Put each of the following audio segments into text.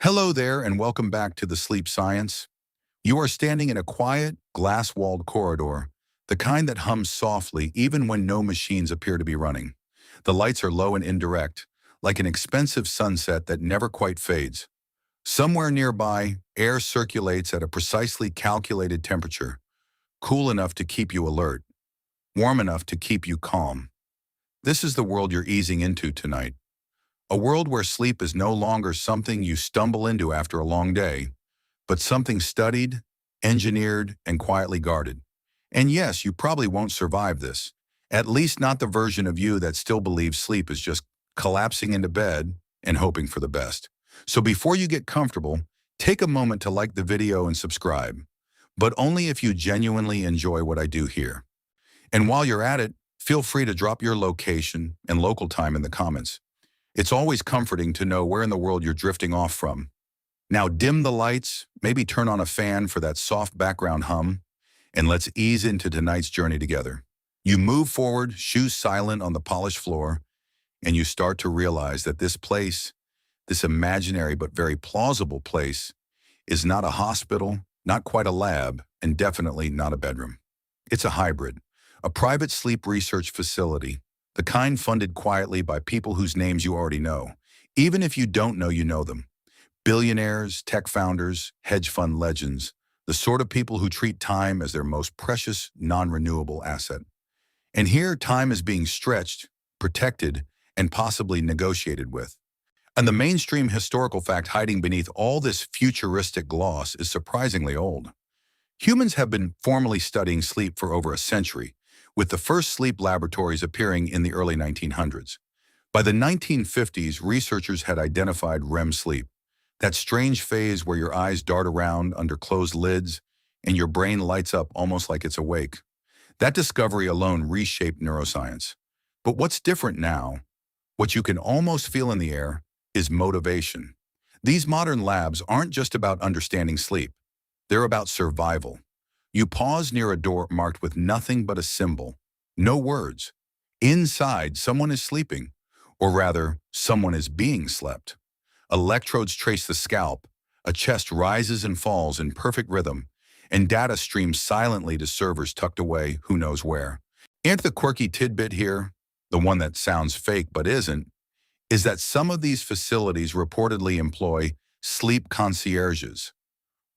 Hello there, and welcome back to the Sleep Science. You are standing in a quiet, glass-walled corridor, the kind that hums softly even when no machines appear to be running. The lights are low and indirect, like an expensive sunset that never quite fades. Somewhere nearby, air circulates at a precisely calculated temperature, cool enough to keep you alert, warm enough to keep you calm. This is the world you're easing into tonight. A world where sleep is no longer something you stumble into after a long day, but something studied, engineered, and quietly guarded. And yes, you probably won't survive this. At least not the version of you that still believes sleep is just collapsing into bed and hoping for the best. So before you get comfortable, take a moment to like the video and subscribe, but only if you genuinely enjoy what I do here. And while you're at it, feel free to drop your location and local time in the comments. It's always comforting to know where in the world you're drifting off from. Now dim the lights, maybe turn on a fan for that soft background hum, and let's ease into tonight's journey together. You move forward, shoes silent on the polished floor, and you start to realize that this place, this imaginary but very plausible place, is not a hospital, not quite a lab, and definitely not a bedroom. It's a hybrid, a private sleep research facility, the kind funded quietly by people whose names you already know, even if you don't know you know them. Billionaires, tech founders, hedge fund legends, the sort of people who treat time as their most precious, non-renewable asset. And here, time is being stretched, protected, and possibly negotiated with. And the mainstream historical fact hiding beneath all this futuristic gloss is surprisingly old. Humans have been formally studying sleep for over a century, with the first sleep laboratories appearing in the early 1900s. By the 1950s, researchers had identified REM sleep, that strange phase where your eyes dart around under closed lids and your brain lights up almost like it's awake. That discovery alone reshaped neuroscience. But what's different now, what you can almost feel in the air, is motivation. These modern labs aren't just about understanding sleep. They're about survival. You pause near a door marked with nothing but a symbol, no words. Inside, someone is sleeping, or rather, someone is being slept. Electrodes trace the scalp, a chest rises and falls in perfect rhythm, and data streams silently to servers tucked away who knows where. And the quirky tidbit here, the one that sounds fake but isn't, is that some of these facilities reportedly employ sleep concierges.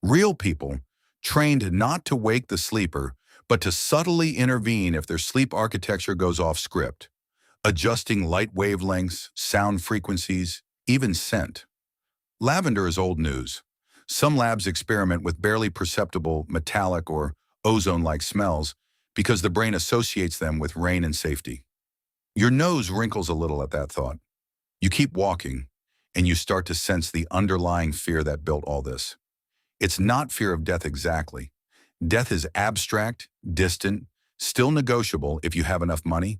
Real people, trained not to wake the sleeper, but to subtly intervene if their sleep architecture goes off script, adjusting light wavelengths, sound frequencies, even scent. Lavender is old news. Some labs experiment with barely perceptible metallic or ozone-like smells because the brain associates them with rain and safety. Your nose wrinkles a little at that thought. You keep walking, and you start to sense the underlying fear that built all this. It's not fear of death exactly. Death is abstract, distant, still negotiable if you have enough money.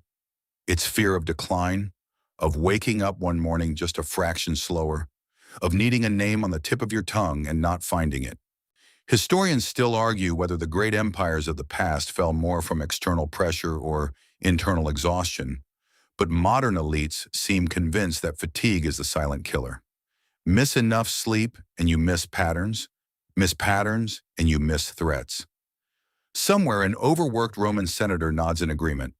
It's fear of decline, of waking up one morning just a fraction slower, of needing a name on the tip of your tongue and not finding it. Historians still argue whether the great empires of the past fell more from external pressure or internal exhaustion, but modern elites seem convinced that fatigue is the silent killer. Miss enough sleep and you miss patterns and you miss threats. Somewhere an overworked Roman senator nods in agreement.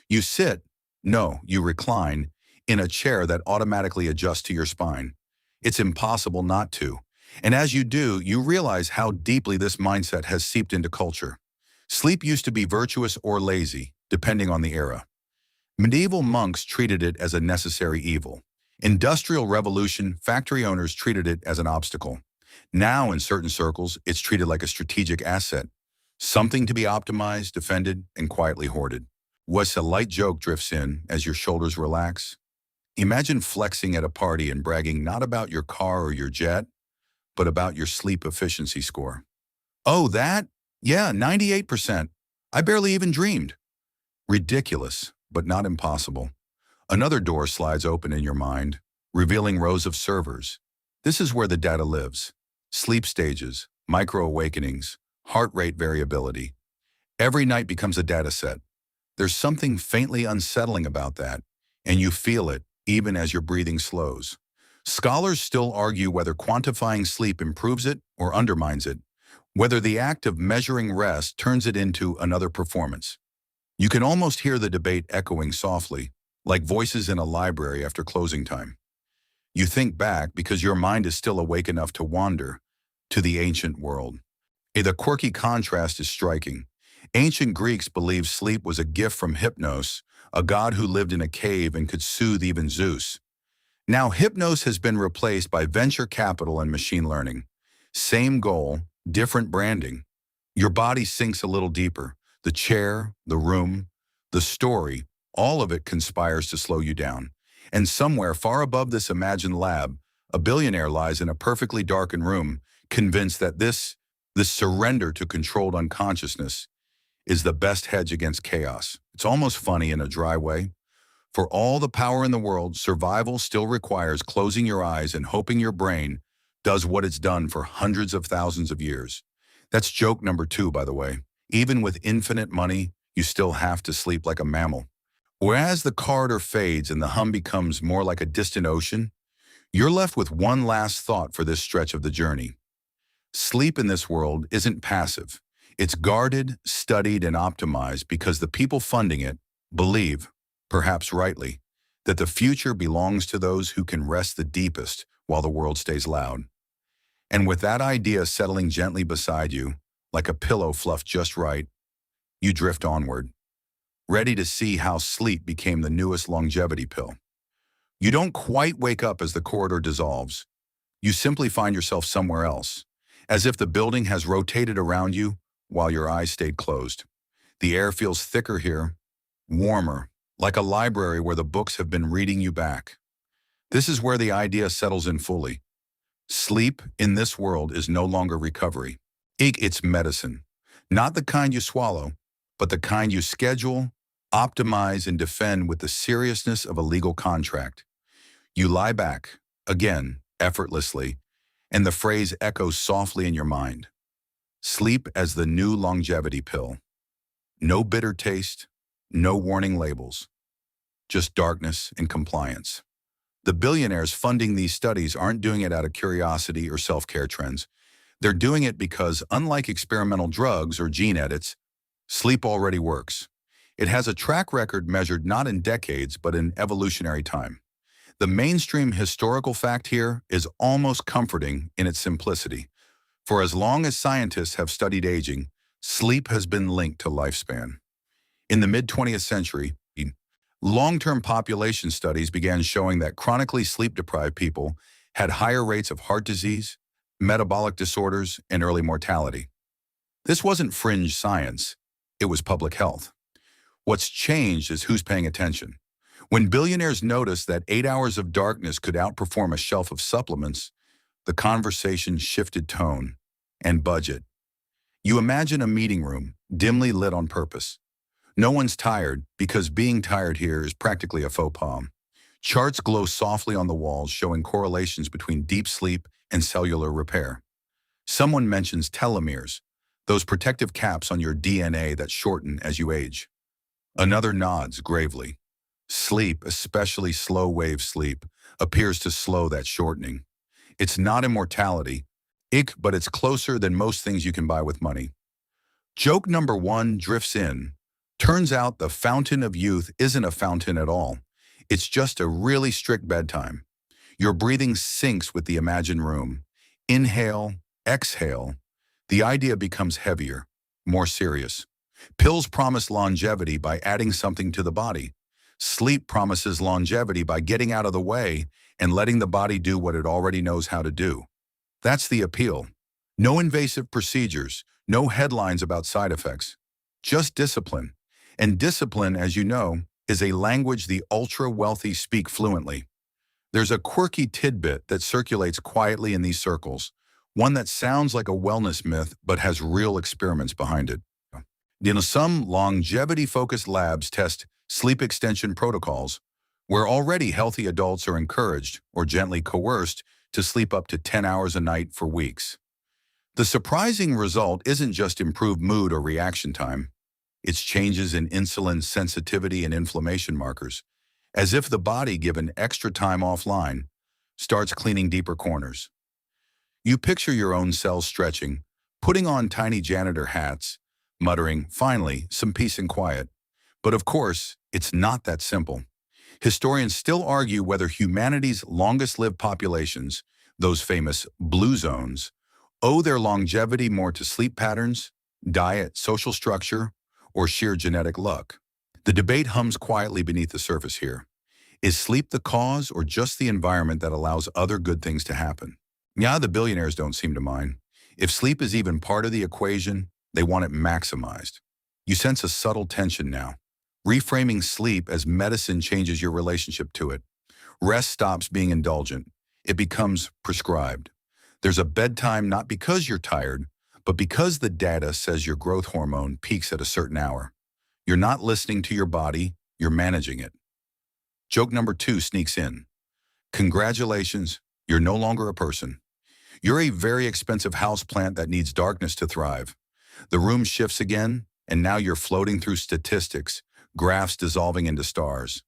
You sit, no, you recline, in a chair that automatically adjusts to your spine. It's impossible not to. And as you do, you realize how deeply this mindset has seeped into culture. Sleep used to be virtuous or lazy, depending on the era. Medieval monks treated it as a necessary evil. Industrial Revolution, factory owners treated it as an obstacle. Now, in certain circles, it's treated like a strategic asset, something to be optimized, defended, and quietly hoarded. Once a light joke drifts in as your shoulders relax, imagine flexing at a party and bragging not about your car or your jet, but about your sleep efficiency score. Oh, that? Yeah, 98%. I barely even dreamed. Ridiculous, but not impossible. Another door slides open in your mind, revealing rows of servers. This is where the data lives. Sleep stages, micro-awakenings, heart rate variability. Every night becomes a data set. There's something faintly unsettling about that, and you feel it even as your breathing slows. Scholars still argue whether quantifying sleep improves it or undermines it, whether the act of measuring rest turns it into another performance. You can almost hear the debate echoing softly, like voices in a library after closing time. You think back because your mind is still awake enough to wander to the ancient world. The quirky contrast is striking. Ancient Greeks believed sleep was a gift from Hypnos, a god who lived in a cave and could soothe even Zeus. Now, Hypnos has been replaced by venture capital and machine learning. Same goal, different branding. Your body sinks a little deeper. The chair, the room, the story, all of it conspires to slow you down. And somewhere far above this imagined lab, a billionaire lies in a perfectly darkened room, convinced that this surrender to controlled unconsciousness is the best hedge against chaos. It's almost funny in a dry way. For all the power in the world, survival still requires closing your eyes and hoping your brain does what it's done for hundreds of thousands of years. That's joke number 2, by the way. Even with infinite money, you still have to sleep like a mammal. Whereas the corridor fades and the hum becomes more like a distant ocean, you're left with one last thought for this stretch of the journey. Sleep in this world isn't passive. It's guarded, studied, and optimized because the people funding it believe, perhaps rightly, that the future belongs to those who can rest the deepest while the world stays loud. And with that idea settling gently beside you, like a pillow fluffed just right, you drift onward, ready to see how sleep became the newest longevity pill. You don't quite wake up as the corridor dissolves. You simply find yourself somewhere else, as if the building has rotated around you while your eyes stayed closed. The air feels thicker here, warmer, like a library where the books have been reading you back. This is where the idea settles in fully. Sleep in this world is no longer recovery. It's medicine. Not the kind you swallow, but the kind you schedule, optimize, and defend with the seriousness of a legal contract. You lie back, again, effortlessly, and the phrase echoes softly in your mind. Sleep as the new longevity pill. No bitter taste, no warning labels, just darkness and compliance. The billionaires funding these studies aren't doing it out of curiosity or self-care trends. They're doing it because, unlike experimental drugs or gene edits, sleep already works. It has a track record measured not in decades, but in evolutionary time. The mainstream historical fact here is almost comforting in its simplicity. For as long as scientists have studied aging, sleep has been linked to lifespan. In the mid-20th century, long-term population studies began showing that chronically sleep-deprived people had higher rates of heart disease, metabolic disorders, and early mortality. This wasn't fringe science, it was public health. What's changed is who's paying attention. When billionaires noticed that 8 hours of darkness could outperform a shelf of supplements, the conversation shifted tone and budget. You imagine a meeting room, dimly lit on purpose. No one's tired because being tired here is practically a faux pas. Charts glow softly on the walls showing correlations between deep sleep and cellular repair. Someone mentions telomeres, those protective caps on your DNA that shorten as you age. Another nods gravely. Sleep, especially slow-wave sleep, appears to slow that shortening. It's not immortality, but it's closer than most things you can buy with money. Joke number 1 drifts in. Turns out the fountain of youth isn't a fountain at all. It's just a really strict bedtime. Your breathing syncs with the imagined room. Inhale, exhale. The idea becomes heavier, more serious. Pills promise longevity by adding something to the body. Sleep promises longevity by getting out of the way and letting the body do what it already knows how to do. That's the appeal. No invasive procedures, no headlines about side effects. Just discipline. And discipline, as you know, is a language the ultra-wealthy speak fluently. There's a quirky tidbit that circulates quietly in these circles, one that sounds like a wellness myth but has real experiments behind it. Some longevity-focused labs test sleep extension protocols, where already healthy adults are encouraged or gently coerced to sleep up to 10 hours a night for weeks. The surprising result isn't just improved mood or reaction time. It's changes in insulin sensitivity and inflammation markers, as if the body given extra time offline starts cleaning deeper corners. You picture your own cells stretching, putting on tiny janitor hats, muttering, finally, some peace and quiet. But of course, it's not that simple. Historians still argue whether humanity's longest-lived populations, those famous blue zones, owe their longevity more to sleep patterns, diet, social structure, or sheer genetic luck. The debate hums quietly beneath the surface here. Is sleep the cause or just the environment that allows other good things to happen? Yeah, the billionaires don't seem to mind. If sleep is even part of the equation, they want it maximized. You sense a subtle tension now. Reframing sleep as medicine changes your relationship to it. Rest stops being indulgent. It becomes prescribed. There's a bedtime not because you're tired, but because the data says your growth hormone peaks at a certain hour. You're not listening to your body, you're managing it. Joke number 2 sneaks in. Congratulations, you're no longer a person. You're a very expensive houseplant that needs darkness to thrive. The room shifts again, and now you're floating through statistics, graphs dissolving into stars.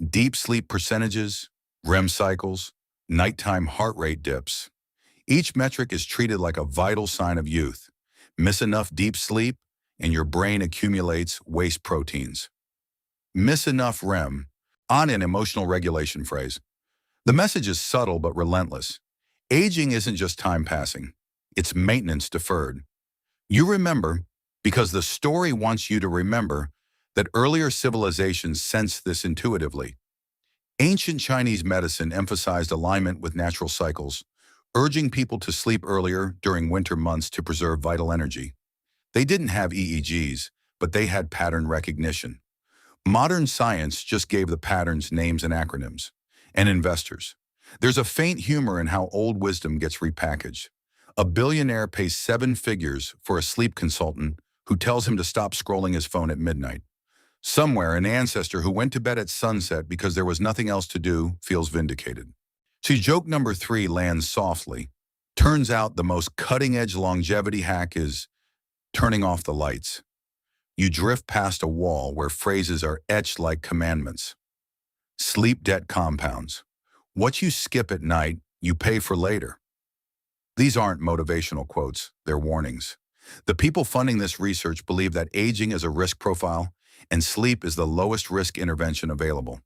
Deep sleep percentages, REM cycles, nighttime heart rate dips. Each metric is treated like a vital sign of youth. Miss enough deep sleep, and your brain accumulates waste proteins. Miss enough REM, on an emotional regulation phrase. The message is subtle but relentless. Aging isn't just time passing. It's maintenance deferred. You remember because the story wants you to remember that earlier civilizations sensed this intuitively. Ancient Chinese medicine emphasized alignment with natural cycles, urging people to sleep earlier during winter months to preserve vital energy. They didn't have EEGs, but they had pattern recognition. Modern science just gave the patterns names and acronyms. And investors. There's a faint humor in how old wisdom gets repackaged. A billionaire pays 7 figures for a sleep consultant who tells him to stop scrolling his phone at midnight. Somewhere, an ancestor who went to bed at sunset because there was nothing else to do feels vindicated. See, joke number 3 lands softly. Turns out the most cutting-edge longevity hack is turning off the lights. You drift past a wall where phrases are etched like commandments. Sleep debt compounds. What you skip at night, you pay for later. These aren't motivational quotes, they're warnings. The people funding this research believe that aging is a risk profile, and sleep is the lowest risk intervention available.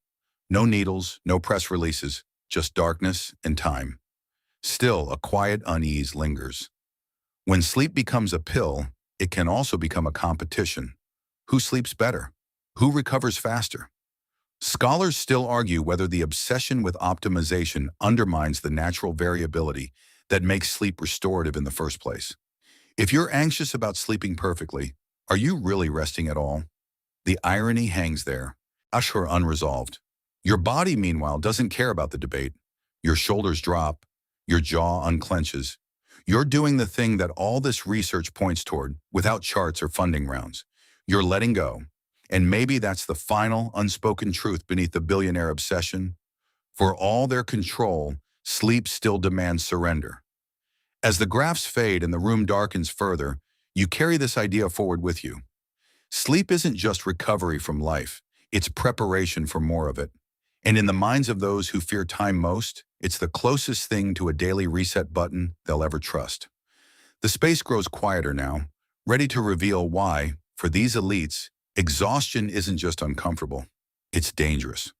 No needles, no press releases, just darkness and time. Still, a quiet unease lingers. When sleep becomes a pill, it can also become a competition. Who sleeps better? Who recovers faster? Scholars still argue whether the obsession with optimization undermines the natural variability that makes sleep restorative in the first place. If you're anxious about sleeping perfectly, are you really resting at all? The irony hangs there, ashur unresolved. Your body, meanwhile, doesn't care about the debate. Your shoulders drop, your jaw unclenches. You're doing the thing that all this research points toward without charts or funding rounds. You're letting go. And maybe that's the final unspoken truth beneath the billionaire obsession. For all their control, sleep still demands surrender. As the graphs fade and the room darkens further, you carry this idea forward with you. Sleep isn't just recovery from life, it's preparation for more of it. And in the minds of those who fear time most, it's the closest thing to a daily reset button they'll ever trust. The space grows quieter now, ready to reveal why, for these elites, exhaustion isn't just uncomfortable, it's dangerous.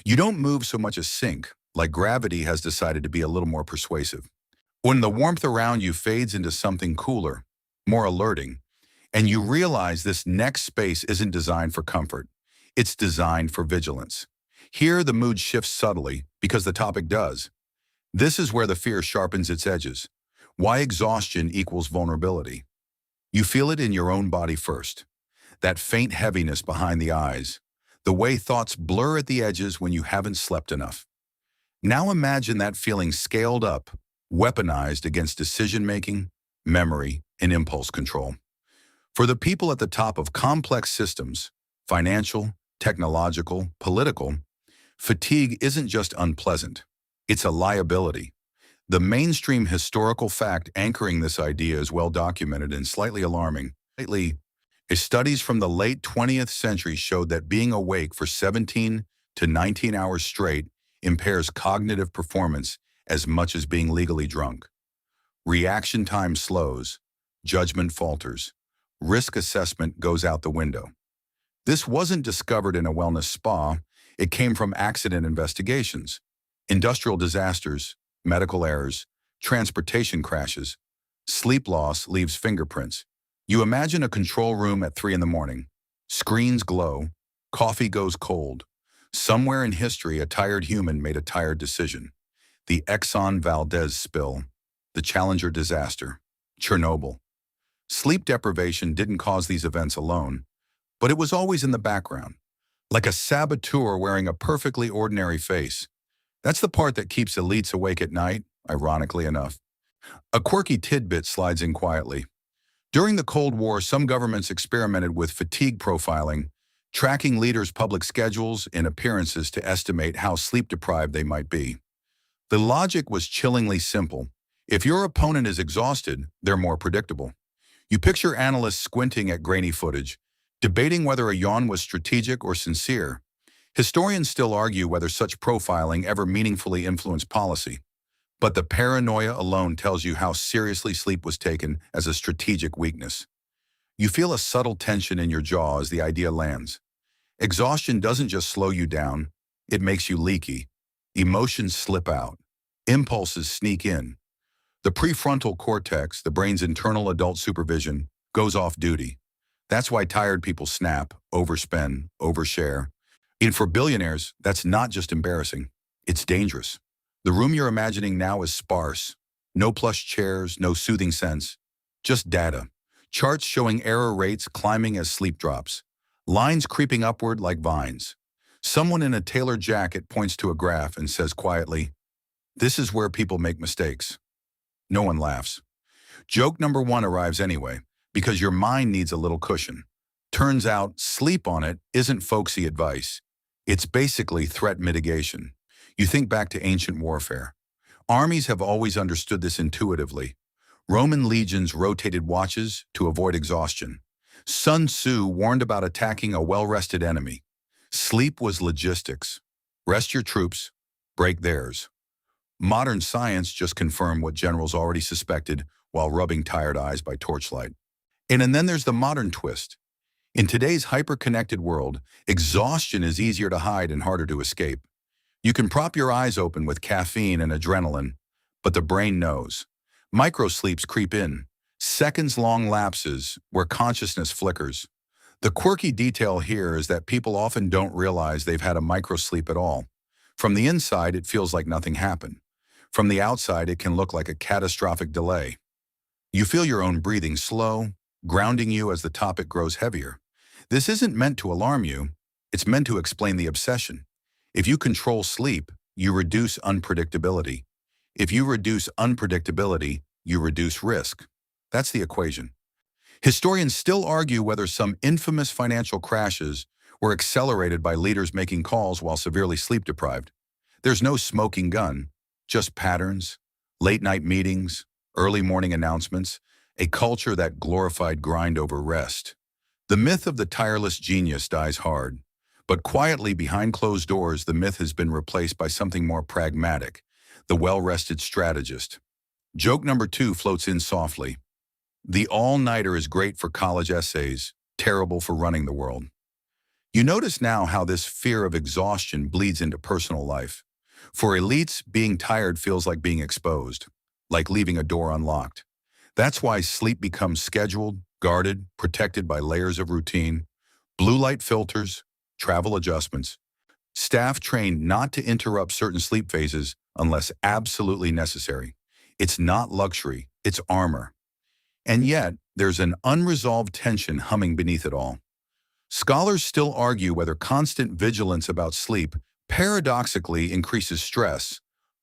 You don't move so much as sink, like gravity has decided to be a little more persuasive. When the warmth around you fades into something cooler, more alerting, and you realize this next space isn't designed for comfort, it's designed for vigilance. Here the mood shifts subtly, because the topic does. This is where the fear sharpens its edges. Why exhaustion equals vulnerability. You feel it in your own body first. That faint heaviness behind the eyes, the way thoughts blur at the edges when you haven't slept enough. Now imagine that feeling scaled up, weaponized against decision-making, memory, and impulse control. For the people at the top of complex systems, financial, technological, political, fatigue isn't just unpleasant, it's a liability. The mainstream historical fact anchoring this idea is well documented and slightly alarming. Lately, studies from the late 20th century showed that being awake for 17 to 19 hours straight impairs cognitive performance as much as being legally drunk. Reaction time slows, judgment falters, risk assessment goes out the window. This wasn't discovered in a wellness spa, it came from accident investigations, industrial disasters, medical errors, transportation crashes. Sleep loss leaves fingerprints. You imagine a control room at 3 in the morning. Screens glow, coffee goes cold. Somewhere in history, a tired human made a tired decision. The Exxon Valdez spill, the Challenger disaster, Chernobyl. Sleep deprivation didn't cause these events alone, but it was always in the background, like a saboteur wearing a perfectly ordinary face. That's the part that keeps elites awake at night, ironically enough. A quirky tidbit slides in quietly. During the Cold War, some governments experimented with fatigue profiling, tracking leaders' public schedules and appearances to estimate how sleep-deprived they might be. The logic was chillingly simple. If your opponent is exhausted, they're more predictable. You picture analysts squinting at grainy footage, debating whether a yawn was strategic or sincere. Historians still argue whether such profiling ever meaningfully influenced policy. But the paranoia alone tells you how seriously sleep was taken as a strategic weakness. You feel a subtle tension in your jaw as the idea lands. Exhaustion doesn't just slow you down, it makes you leaky. Emotions slip out. Impulses sneak in. The prefrontal cortex, the brain's internal adult supervision, goes off duty. That's why tired people snap, overspend, overshare. And for billionaires, that's not just embarrassing, it's dangerous. The room you're imagining now is sparse. No plush chairs, no soothing scents. Just data. Charts showing error rates climbing as sleep drops. Lines creeping upward like vines. Someone in a tailored jacket points to a graph and says quietly, "This is where people make mistakes." No one laughs. Joke number 1 arrives anyway, because your mind needs a little cushion. Turns out, sleep on it isn't folksy advice. It's basically threat mitigation. You think back to ancient warfare. Armies have always understood this intuitively. Roman legions rotated watches to avoid exhaustion. Sun Tzu warned about attacking a well-rested enemy. Sleep was logistics. Rest your troops, break theirs. Modern science just confirmed what generals already suspected while rubbing tired eyes by torchlight. And then there's the modern twist. In today's hyper-connected world, exhaustion is easier to hide and harder to escape. You can prop your eyes open with caffeine and adrenaline, but the brain knows. Microsleeps creep in, seconds-long lapses where consciousness flickers. The quirky detail here is that people often don't realize they've had a microsleep at all. From the inside, it feels like nothing happened. From the outside, it can look like a catastrophic delay. You feel your own breathing slow, grounding you as the topic grows heavier. This isn't meant to alarm you, it's meant to explain the obsession. If you control sleep, you reduce unpredictability. If you reduce unpredictability, you reduce risk. That's the equation. Historians still argue whether some infamous financial crashes were accelerated by leaders making calls while severely sleep-deprived. There's no smoking gun, just patterns, late-night meetings, early morning announcements, a culture that glorified grind over rest. The myth of the tireless genius dies hard. But quietly behind closed doors, the myth has been replaced by something more pragmatic, the well-rested strategist. Joke number 2 floats in softly. The all-nighter is great for college essays, terrible for running the world. You notice now how this fear of exhaustion bleeds into personal life. For elites, being tired feels like being exposed, like leaving a door unlocked. That's why sleep becomes scheduled, guarded, protected by layers of routine, blue light filters, travel adjustments. Staff trained not to interrupt certain sleep phases unless absolutely necessary. It's not luxury, it's armor. And yet, there's an unresolved tension humming beneath it all. Scholars still argue whether constant vigilance about sleep paradoxically increases stress,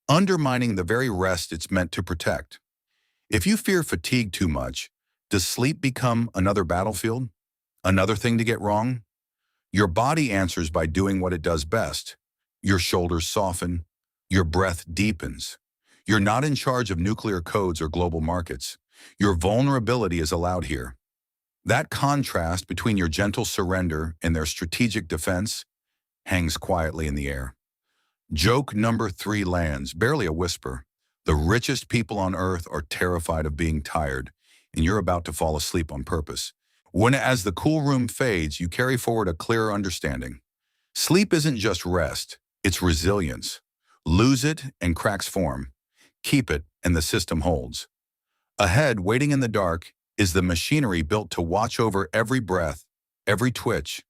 undermining the very rest it's meant to protect. If you fear fatigue too much, does sleep become another battlefield? Another thing to get wrong? Your body answers by doing what it does best. Your shoulders soften. Your breath deepens. You're not in charge of nuclear codes or global markets. Your vulnerability is allowed here. That contrast between your gentle surrender and their strategic defense hangs quietly in the air. Joke number 3 lands, barely a whisper. The richest people on earth are terrified of being tired, and you're about to fall asleep on purpose. As the cool room fades, you carry forward a clearer understanding. Sleep isn't just rest, it's resilience. Lose it and cracks form. Keep it and the system holds. Ahead, waiting in the dark, is the machinery built to watch over every breath, every twitch.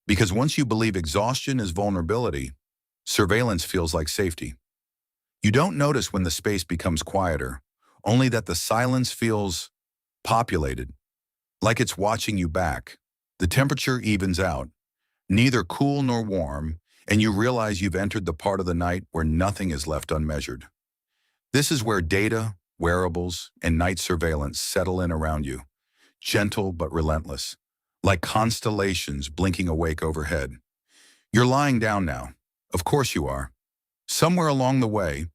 Because once you believe exhaustion is vulnerability, surveillance feels like safety. You don't notice when the space becomes quieter, only that the silence feels populated, like it's watching you back. The temperature evens out, neither cool nor warm, and you realize you've entered the part of the night where nothing is left unmeasured. This is where data, wearables, and night surveillance settle in around you, gentle but relentless, like constellations blinking awake overhead. You're lying down now. Of course you are. Somewhere along the way,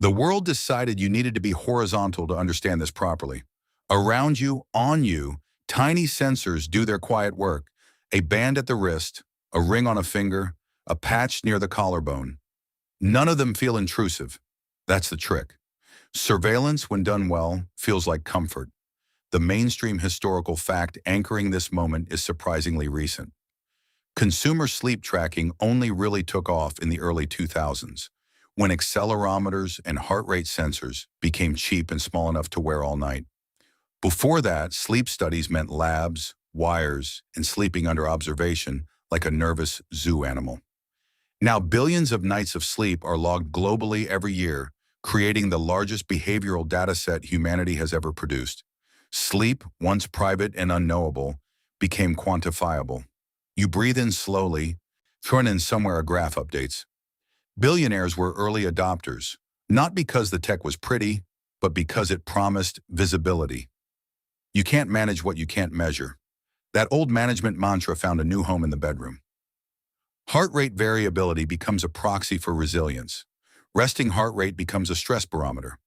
the world decided you needed to be horizontal to understand this properly. Around you, on you, tiny sensors do their quiet work. A band at the wrist, a ring on a finger, a patch near the collarbone. None of them feel intrusive. That's the trick. Surveillance, when done well, feels like comfort. The mainstream historical fact anchoring this moment is surprisingly recent. Consumer sleep tracking only really took off in the early 2000s, when accelerometers and heart rate sensors became cheap and small enough to wear all night. Before that, sleep studies meant labs, wires, and sleeping under observation like a nervous zoo animal. Now, billions of nights of sleep are logged globally every year, creating the largest behavioral dataset humanity has ever produced. Sleep, once private and unknowable, became quantifiable. You breathe in slowly, thrown in somewhere a graph updates. Billionaires were early adopters, not because the tech was pretty, but because it promised visibility. You can't manage what you can't measure. That old management mantra found a new home in the bedroom. Heart rate variability becomes a proxy for resilience. Resting heart rate becomes a stress barometer.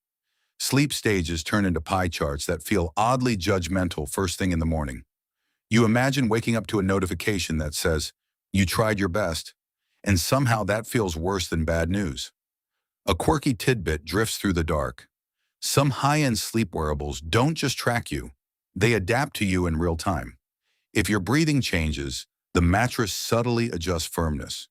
Sleep stages turn into pie charts that feel oddly judgmental first thing in the morning. You imagine waking up to a notification that says, "You tried your best," and somehow that feels worse than bad news. A quirky tidbit drifts through the dark. Some high-end sleep wearables don't just track you, they adapt to you in real time. If your breathing changes, the mattress subtly adjusts firmness.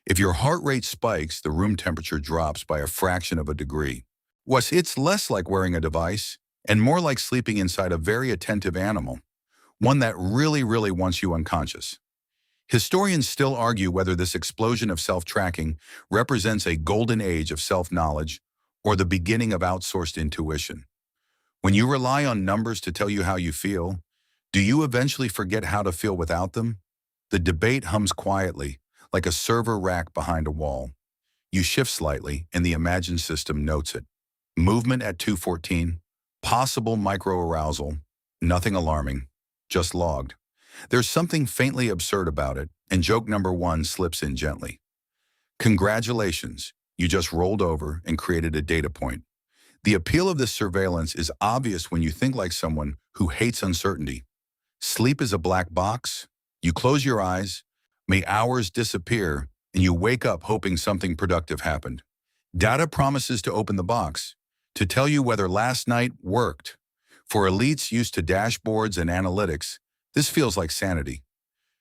If your heart rate spikes, the room temperature drops by a fraction of a degree. It's less like wearing a device and more like sleeping inside a very attentive animal, one that really wants you unconscious. Historians still argue whether this explosion of self-tracking represents a golden age of self-knowledge or the beginning of outsourced intuition. When you rely on numbers to tell you how you feel, do you eventually forget how to feel without them? The debate hums quietly, like a server rack behind a wall. You shift slightly, and the imagined system notes it. Movement at 2:14, possible microarousal, nothing alarming, just logged. There's something faintly absurd about it, and joke number 1 slips in gently. Congratulations, you just rolled over and created a data point. The appeal of this surveillance is obvious when you think like someone who hates uncertainty. Sleep is a black box. You close your eyes, may hours disappear, and you wake up hoping something productive happened. Data promises to open the box, to tell you whether last night worked. For elites used to dashboards and analytics, this feels like sanity.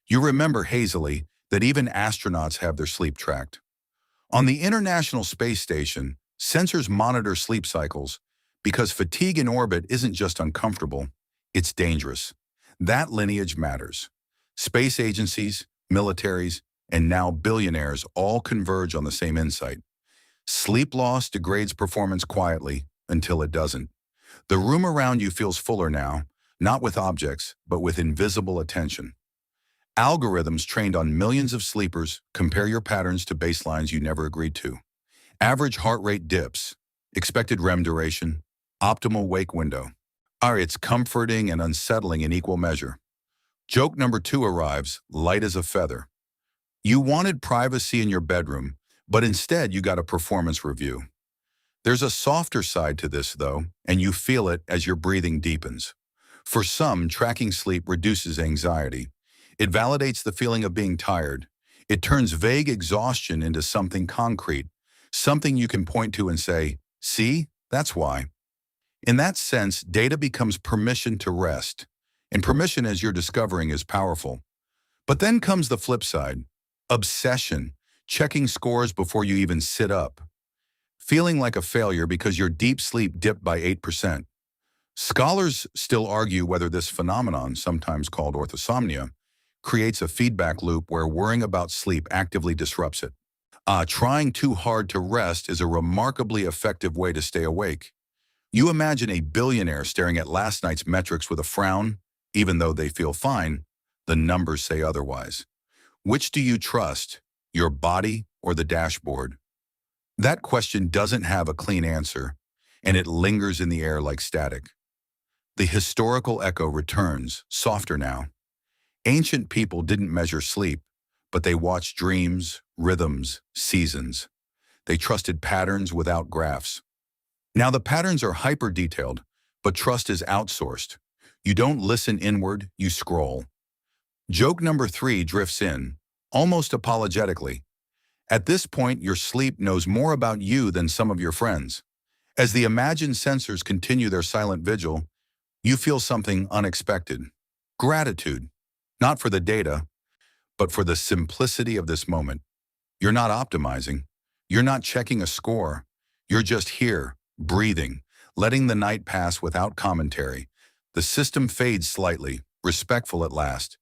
You remember hazily that even astronauts have their sleep tracked. On the International Space Station, sensors monitor sleep cycles because fatigue in orbit isn't just uncomfortable, it's dangerous. That lineage matters. Space agencies, militaries, and now billionaires all converge on the same insight. Sleep loss degrades performance quietly until it doesn't. The room around you feels fuller now, not with objects, but with invisible attention. Algorithms trained on millions of sleepers compare your patterns to baselines you never agreed to. Average heart rate dips, expected REM duration, optimal wake window. It's comforting and unsettling in equal measure. Joke number 2 arrives, light as a feather. You wanted privacy in your bedroom, but instead you got a performance review. There's a softer side to this, though, and you feel it as your breathing deepens. For some, tracking sleep reduces anxiety. It validates the feeling of being tired. It turns vague exhaustion into something concrete, something you can point to and say, see, that's why. In that sense, data becomes permission to rest. And permission, as you're discovering, is powerful. But then comes the flip side. Obsession, checking scores before you even sit up. Feeling like a failure because your deep sleep dipped by 8%. Scholars still argue whether this phenomenon, sometimes called orthosomnia, creates a feedback loop where worrying about sleep actively disrupts it. Trying too hard to rest is a remarkably effective way to stay awake. You imagine a billionaire staring at last night's metrics with a frown, even though they feel fine, the numbers say otherwise. Which do you trust, your body or the dashboard? That question doesn't have a clean answer, and it lingers in the air like static. The historical echo returns, softer now. Ancient people didn't measure sleep, but they watched dreams, rhythms, seasons. They trusted patterns without graphs. Now the patterns are hyper-detailed, but trust is outsourced. You don't listen inward, you scroll. Joke number 3 drifts in, almost apologetically. At this point, your sleep knows more about you than some of your friends. As the imagined sensors continue their silent vigil, you feel something unexpected. Gratitude, not for the data, but for the simplicity of this moment. You're not optimizing. You're not checking a score. You're just here, breathing, letting the night pass without commentary. The system fades slightly, respectful at last.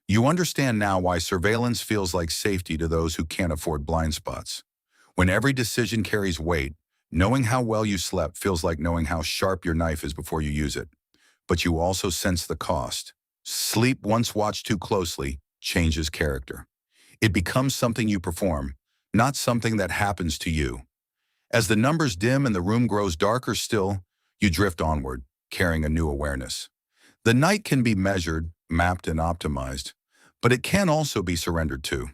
You understand now why surveillance feels like safety to those who can't afford blind spots. When every decision carries weight, knowing how well you slept feels like knowing how sharp your knife is before you use it. But you also sense the cost. Sleep, once watched too closely, changes character. It becomes something you perform, not something that happens to you. As the numbers dim and the room grows darker still, you drift onward, carrying a new awareness. The night can be measured, mapped, and optimized, but it can also be surrendered to.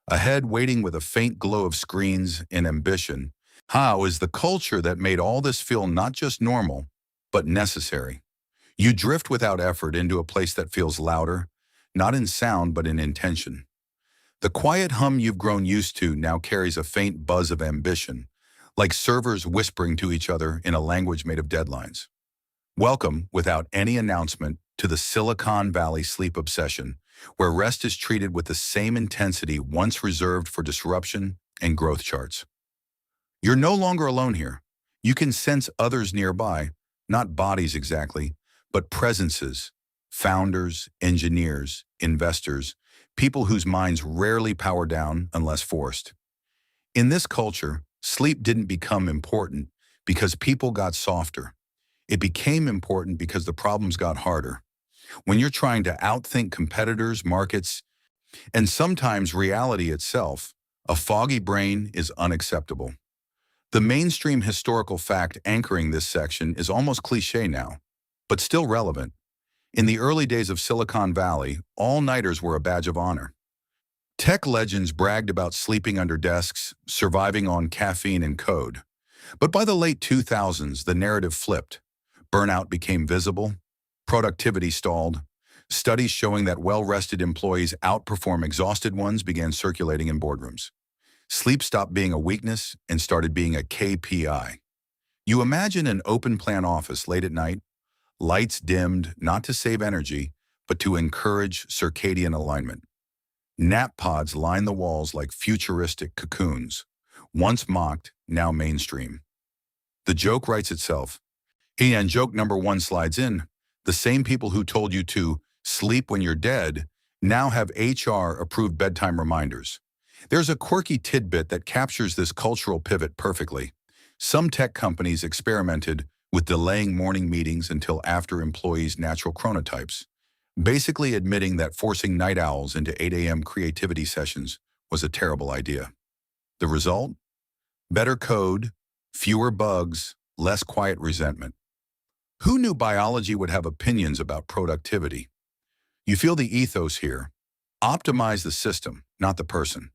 Ahead, waiting with a faint glow of screens and ambition, how is the culture that made all this feel not just normal, but necessary? You drift without effort into a place that feels louder, not in sound but in intention. The quiet hum you've grown used to now carries a faint buzz of ambition, like servers whispering to each other in a language made of deadlines. Welcome, without any announcement, to the Silicon Valley sleep obsession, where rest is treated with the same intensity once reserved for disruption and growth charts. You're no longer alone here. You can sense others nearby, not bodies exactly, but presences, founders, engineers, investors, people whose minds rarely power down unless forced. In this culture, sleep didn't become important because people got softer. It became important because the problems got harder. When you're trying to outthink competitors, markets, and sometimes reality itself, a foggy brain is unacceptable. The mainstream historical fact anchoring this section is almost cliché now, but still relevant. In the early days of Silicon Valley, all-nighters were a badge of honor. Tech legends bragged about sleeping under desks, surviving on caffeine and code. But by the late 2000s, the narrative flipped. Burnout became visible. Productivity stalled. Studies showing that well-rested employees outperform exhausted ones began circulating in boardrooms. Sleep stopped being a weakness and started being a KPI. You imagine an open-plan office late at night, lights dimmed not to save energy, but to encourage circadian alignment. Nap pods line the walls like futuristic cocoons, once mocked, now mainstream. The joke writes itself. And joke number 1 slides in. The same people who told you to sleep when you're dead now have HR-approved bedtime reminders. There's a quirky tidbit that captures this cultural pivot perfectly. Some tech companies experimented with delaying morning meetings until after employees' natural chronotypes, basically admitting that forcing night owls into 8 a.m. creativity sessions was a terrible idea. The result? Better code, fewer bugs, less quiet resentment. Who knew biology would have opinions about productivity? You feel the ethos here. Optimize the system, not the person.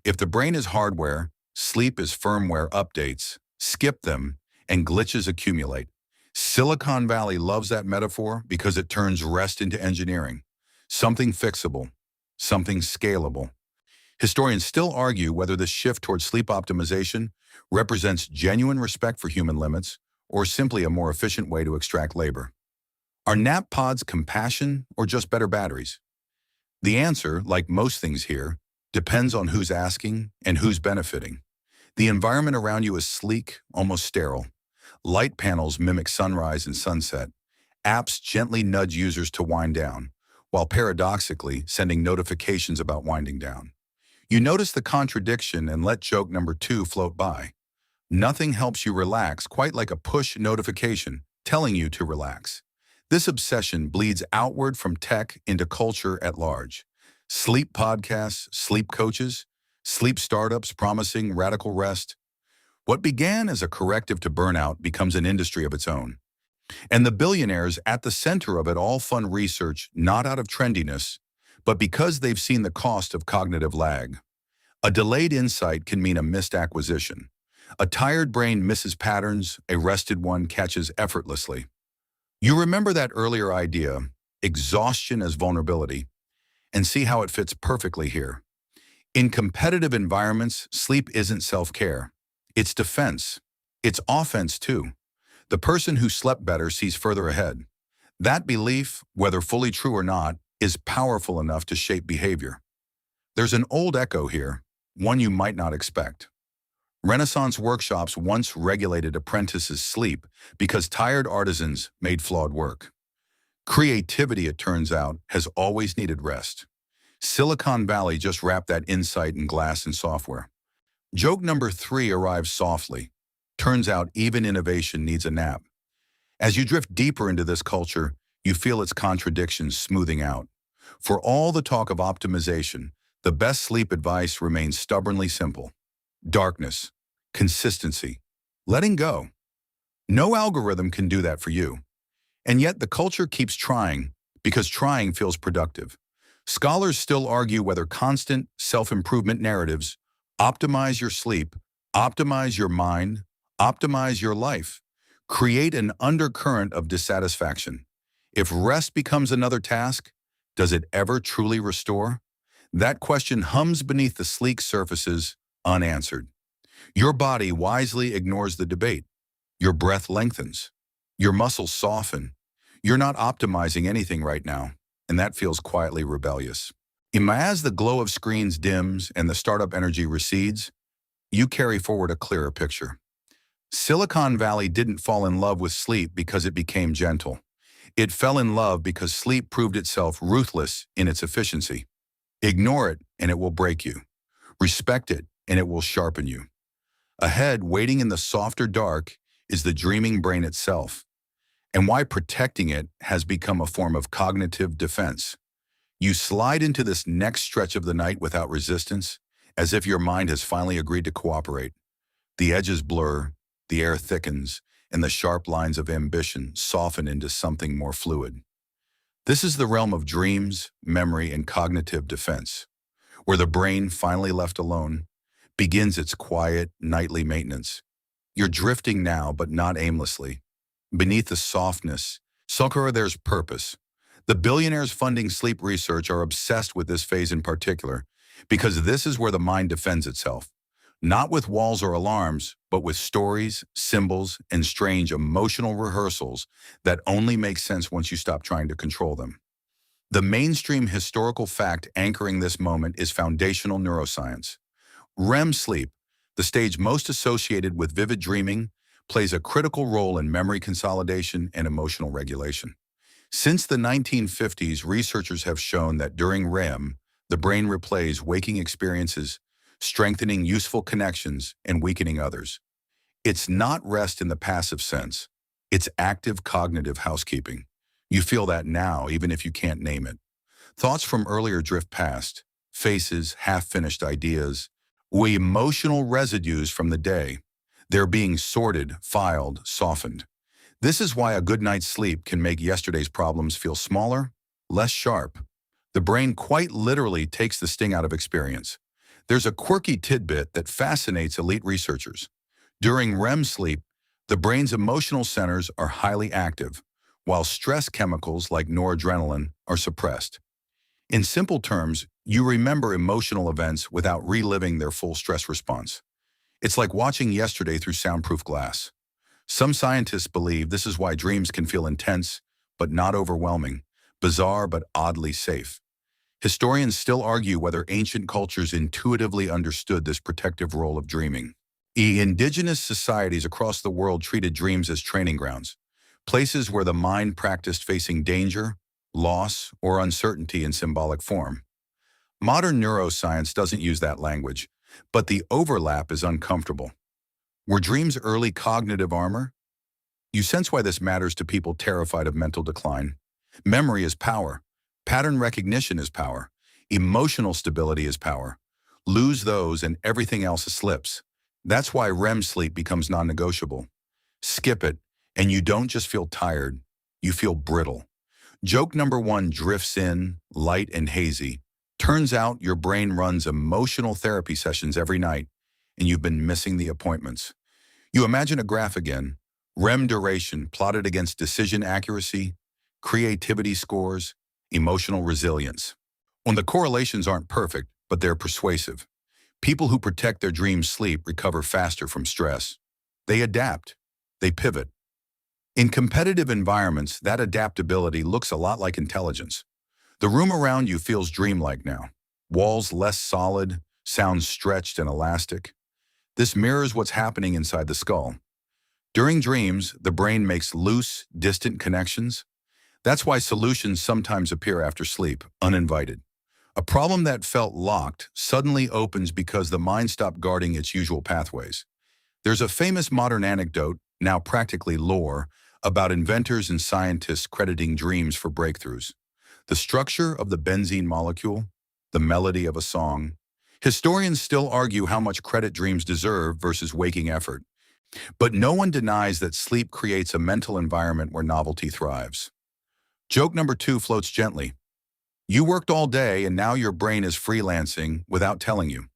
If the brain is hardware, sleep is firmware updates. Skip them, and glitches accumulate. Silicon Valley loves that metaphor because it turns rest into engineering. Something fixable, something scalable. Historians still argue whether this shift towards sleep optimization represents genuine respect for human limits or simply a more efficient way to extract labor. Are nap pods compassion or just better batteries? The answer, like most things here, depends on who's asking and who's benefiting. The environment around you is sleek, almost sterile. Light panels mimic sunrise and sunset. Apps gently nudge users to wind down, while paradoxically sending notifications about winding down. You notice the contradiction and let joke number 2 float by. Nothing helps you relax quite like a push notification telling you to relax. This obsession bleeds outward from tech into culture at large. Sleep podcasts, sleep coaches, sleep startups promising radical rest. What began as a corrective to burnout becomes an industry of its own. And the billionaires at the center of it all fund research not out of trendiness, but because they've seen the cost of cognitive lag. A delayed insight can mean a missed acquisition. A tired brain misses patterns, a rested one catches effortlessly. You remember that earlier idea, exhaustion as vulnerability, and see how it fits perfectly here. In competitive environments, sleep isn't self-care. It's defense. It's offense too. The person who slept better sees further ahead. That belief, whether fully true or not, is powerful enough to shape behavior. There's an old echo here, one you might not expect. Renaissance workshops once regulated apprentices' sleep because tired artisans made flawed work. Creativity, it turns out, has always needed rest. Silicon Valley just wrapped that insight in glass and software. Joke number 3 arrives softly. Turns out even innovation needs a nap. As you drift deeper into this culture, you feel its contradictions smoothing out. For all the talk of optimization, the best sleep advice remains stubbornly simple. Darkness, consistency, letting go. No algorithm can do that for you. And yet the culture keeps trying because trying feels productive. Scholars still argue whether constant self-improvement narratives optimize your sleep, optimize your mind, optimize your life, create an undercurrent of dissatisfaction. If rest becomes another task, does it ever truly restore? That question hums beneath the sleek surfaces, unanswered. Your body wisely ignores the debate. Your breath lengthens. Your muscles soften. You're not optimizing anything right now, and that feels quietly rebellious. As the glow of screens dims and the startup energy recedes, you carry forward a clearer picture. Silicon Valley didn't fall in love with sleep because it became gentle. It fell in love because sleep proved itself ruthless in its efficiency. Ignore it, and it will break you. Respect it, and it will sharpen you. Ahead, waiting in the softer dark, is the dreaming brain itself, and why protecting it has become a form of cognitive defense. You slide into this next stretch of the night without resistance, as if your mind has finally agreed to cooperate. The edges blur, the air thickens, and the sharp lines of ambition soften into something more fluid. This is the realm of dreams, memory, and cognitive defense, where the brain, finally left alone, begins its quiet, nightly maintenance. You're drifting now, but not aimlessly. Beneath the softness, there's purpose. The billionaires funding sleep research are obsessed with this phase in particular, because this is where the mind defends itself. Not with walls or alarms, but with stories, symbols, and strange emotional rehearsals that only make sense once you stop trying to control them. The mainstream historical fact anchoring this moment is foundational neuroscience. REM sleep, the stage most associated with vivid dreaming, plays a critical role in memory consolidation and emotional regulation. Since the 1950s, researchers have shown that during REM, the brain replays waking experiences, strengthening useful connections and weakening others. It's not rest in the passive sense. It's active cognitive housekeeping. You feel that now, even if you can't name it. Thoughts from earlier drift past, faces, half-finished ideas, emotional residues from the day. They're being sorted, filed, softened. This is why a good night's sleep can make yesterday's problems feel smaller, less sharp. The brain quite literally takes the sting out of experience. There's a quirky tidbit that fascinates elite researchers. During REM sleep, the brain's emotional centers are highly active, while stress chemicals like noradrenaline are suppressed. In simple terms, you remember emotional events without reliving their full stress response. It's like watching yesterday through soundproof glass. Some scientists believe this is why dreams can feel intense, but not overwhelming, bizarre but oddly safe. Historians still argue whether ancient cultures intuitively understood this protective role of dreaming. Indigenous societies across the world treated dreams as training grounds, places where the mind practiced facing danger, loss, or uncertainty in symbolic form. Modern neuroscience doesn't use that language, but the overlap is uncomfortable. Were dreams early cognitive armor? You sense why this matters to people terrified of mental decline. Memory is power. Pattern recognition is power. Emotional stability is power. Lose those and everything else slips. That's why REM sleep becomes non-negotiable. Skip it, and you don't just feel tired, you feel brittle. Joke number one drifts in, light and hazy. Turns out your brain runs emotional therapy sessions every night, and you've been missing the appointments. You imagine a graph again, REM duration plotted against decision accuracy, creativity scores, emotional resilience. When the correlations aren't perfect, but they're persuasive. People who protect their dream sleep recover faster from stress. They adapt. They pivot. In competitive environments, that adaptability looks a lot like intelligence. The room around you feels dreamlike now. Walls less solid, sounds stretched and elastic. This mirrors what's happening inside the skull. During dreams, the brain makes loose, distant connections. That's why solutions sometimes appear after sleep, uninvited. A problem that felt locked suddenly opens because the mind stopped guarding its usual pathways. There's a famous modern anecdote, now practically lore, about inventors and scientists crediting dreams for breakthroughs. The structure of the benzene molecule, the melody of a song. Historians still argue how much credit dreams deserve versus waking effort. But no one denies that sleep creates a mental environment where novelty thrives. Joke number two floats gently. You worked all day and now your brain is freelancing without telling you.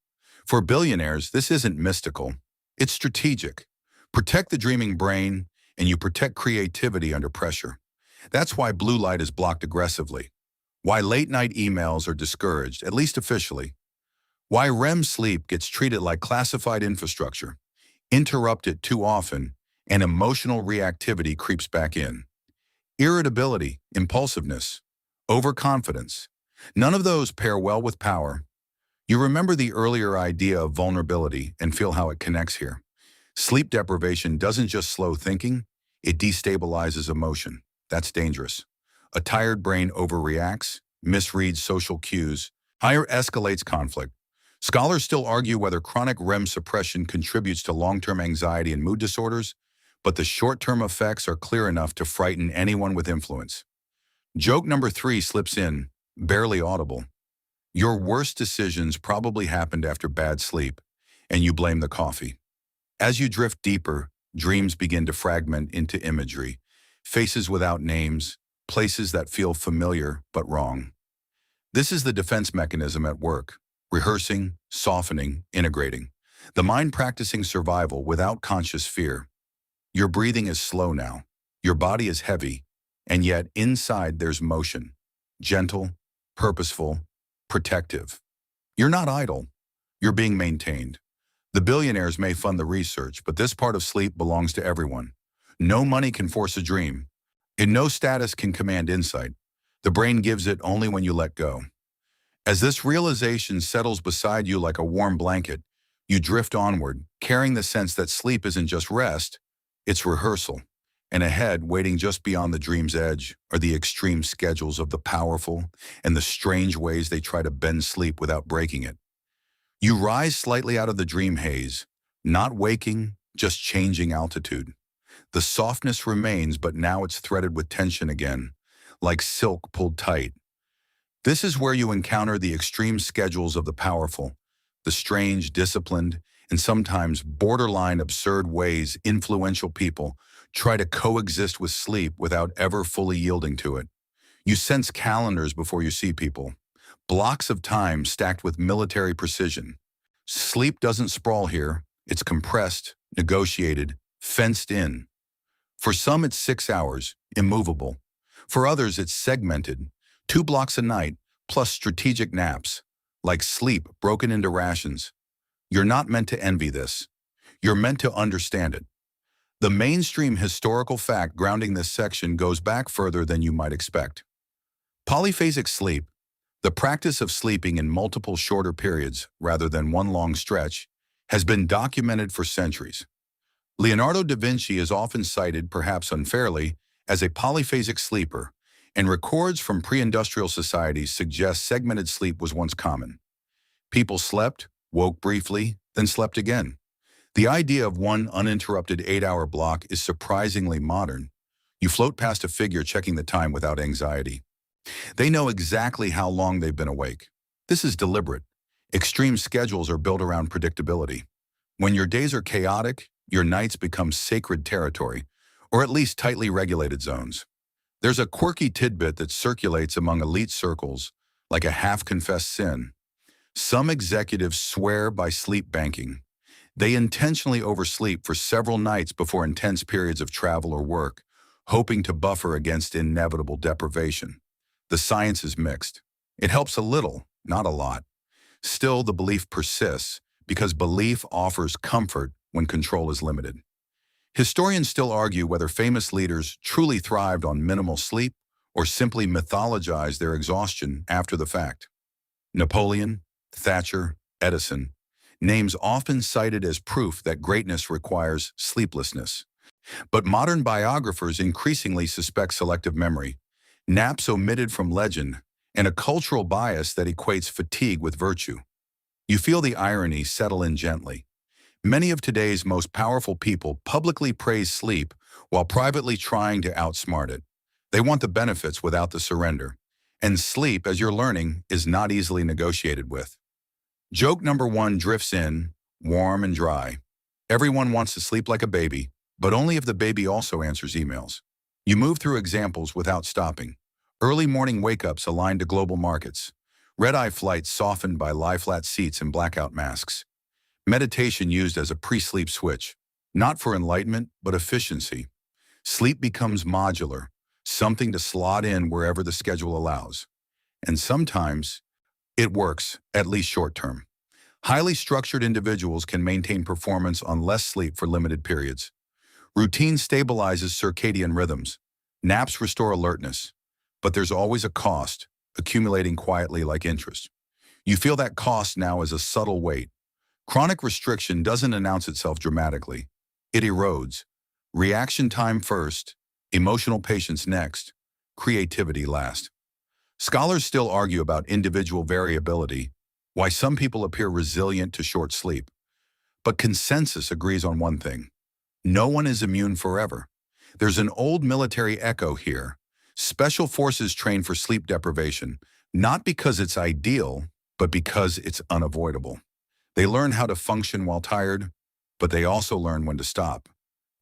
For billionaires, this isn't mystical. It's strategic. Protect the dreaming brain and you protect creativity under pressure. That's why blue light is blocked aggressively. Why late-night emails are discouraged, at least officially. Why REM sleep gets treated like classified infrastructure. Interrupt it too often, and emotional reactivity creeps back in. Irritability, impulsiveness, overconfidence. None of those pair well with power. You remember the earlier idea of vulnerability and feel how it connects here. Sleep deprivation doesn't just slow thinking, it destabilizes emotion. That's dangerous. A tired brain overreacts, misreads social cues, higher escalates conflict. Scholars still argue whether chronic REM suppression contributes to long-term anxiety and mood disorders, but the short-term effects are clear enough to frighten anyone with influence. Joke number three slips in, barely audible. Your worst decisions probably happened after bad sleep, and you blame the coffee. As you drift deeper, dreams begin to fragment into imagery, faces without names, places that feel familiar but wrong. This is the defense mechanism at work, rehearsing, softening, integrating. The mind practicing survival without conscious fear. Your breathing is slow now, your body is heavy, and yet inside there's motion. Gentle, purposeful, protective. You're not idle, you're being maintained. The billionaires may fund the research, but this part of sleep belongs to everyone. No money can force a dream, and no status can command insight. The brain gives it only when you let go. As this realization settles beside you like a warm blanket, you drift onward, carrying the sense that sleep isn't just rest, it's rehearsal. And ahead, waiting just beyond the dream's edge, are the extreme schedules of the powerful and the strange ways they try to bend sleep without breaking it. You rise slightly out of the dream haze, not waking, just changing altitude. The softness remains, but now it's threaded with tension again, like silk pulled tight. This is where you encounter the extreme schedules of the powerful, the strange, disciplined, and sometimes borderline absurd ways influential people try to coexist with sleep without ever fully yielding to it. You sense calendars before you see people, blocks of time stacked with military precision. Sleep doesn't sprawl here, it's compressed, negotiated, fenced in. For some it's 6 hours, immovable. For others it's segmented, 2 blocks a night, plus strategic naps, like sleep broken into rations. You're not meant to envy this. You're meant to understand it. The mainstream historical fact grounding this section goes back further than you might expect. Polyphasic sleep, the practice of sleeping in multiple shorter periods rather than one long stretch, has been documented for centuries. Leonardo da Vinci is often cited, perhaps unfairly, as a polyphasic sleeper, and records from pre-industrial societies suggest segmented sleep was once common. People slept, woke briefly, then slept again. The idea of one uninterrupted 8-hour block is surprisingly modern. You float past a figure checking the time without anxiety. They know exactly how long they've been awake. This is deliberate. Extreme schedules are built around predictability. When your days are chaotic, your nights become sacred territory, or at least tightly regulated zones. There's a quirky tidbit that circulates among elite circles, like a half-confessed sin. Some executives swear by sleep banking. They intentionally oversleep for several nights before intense periods of travel or work, hoping to buffer against inevitable deprivation. The science is mixed. It helps a little, not a lot. Still, the belief persists because belief offers comfort when control is limited. Historians still argue whether famous leaders truly thrived on minimal sleep or simply mythologized their exhaustion after the fact. Napoleon, Thatcher, Edison, names often cited as proof that greatness requires sleeplessness. But modern biographers increasingly suspect selective memory, naps omitted from legend, and a cultural bias that equates fatigue with virtue. You feel the irony settle in gently. Many of today's most powerful people publicly praise sleep while privately trying to outsmart it. They want the benefits without the surrender. And sleep, as you're learning, is not easily negotiated with. Joke number 1 drifts in, warm and dry. Everyone wants to sleep like a baby, but only if the baby also answers emails. You move through examples without stopping. Early morning wake-ups aligned to global markets. Red-eye flights softened by lie-flat seats and blackout masks. Meditation used as a pre-sleep switch, not for enlightenment, but efficiency. Sleep becomes modular, something to slot in wherever the schedule allows. And sometimes, it works, at least short-term. Highly structured individuals can maintain performance on less sleep for limited periods. Routine stabilizes circadian rhythms. Naps restore alertness. But there's always a cost, accumulating quietly like interest. You feel that cost now as a subtle weight. Chronic restriction doesn't announce itself dramatically. It erodes. Reaction time first, emotional patience next, creativity last. Scholars still argue about individual variability, why some people appear resilient to short sleep. But consensus agrees on one thing. No one is immune forever. There's an old military echo here. Special forces train for sleep deprivation, not because it's ideal, but because it's unavoidable. They learn how to function while tired, but they also learn when to stop.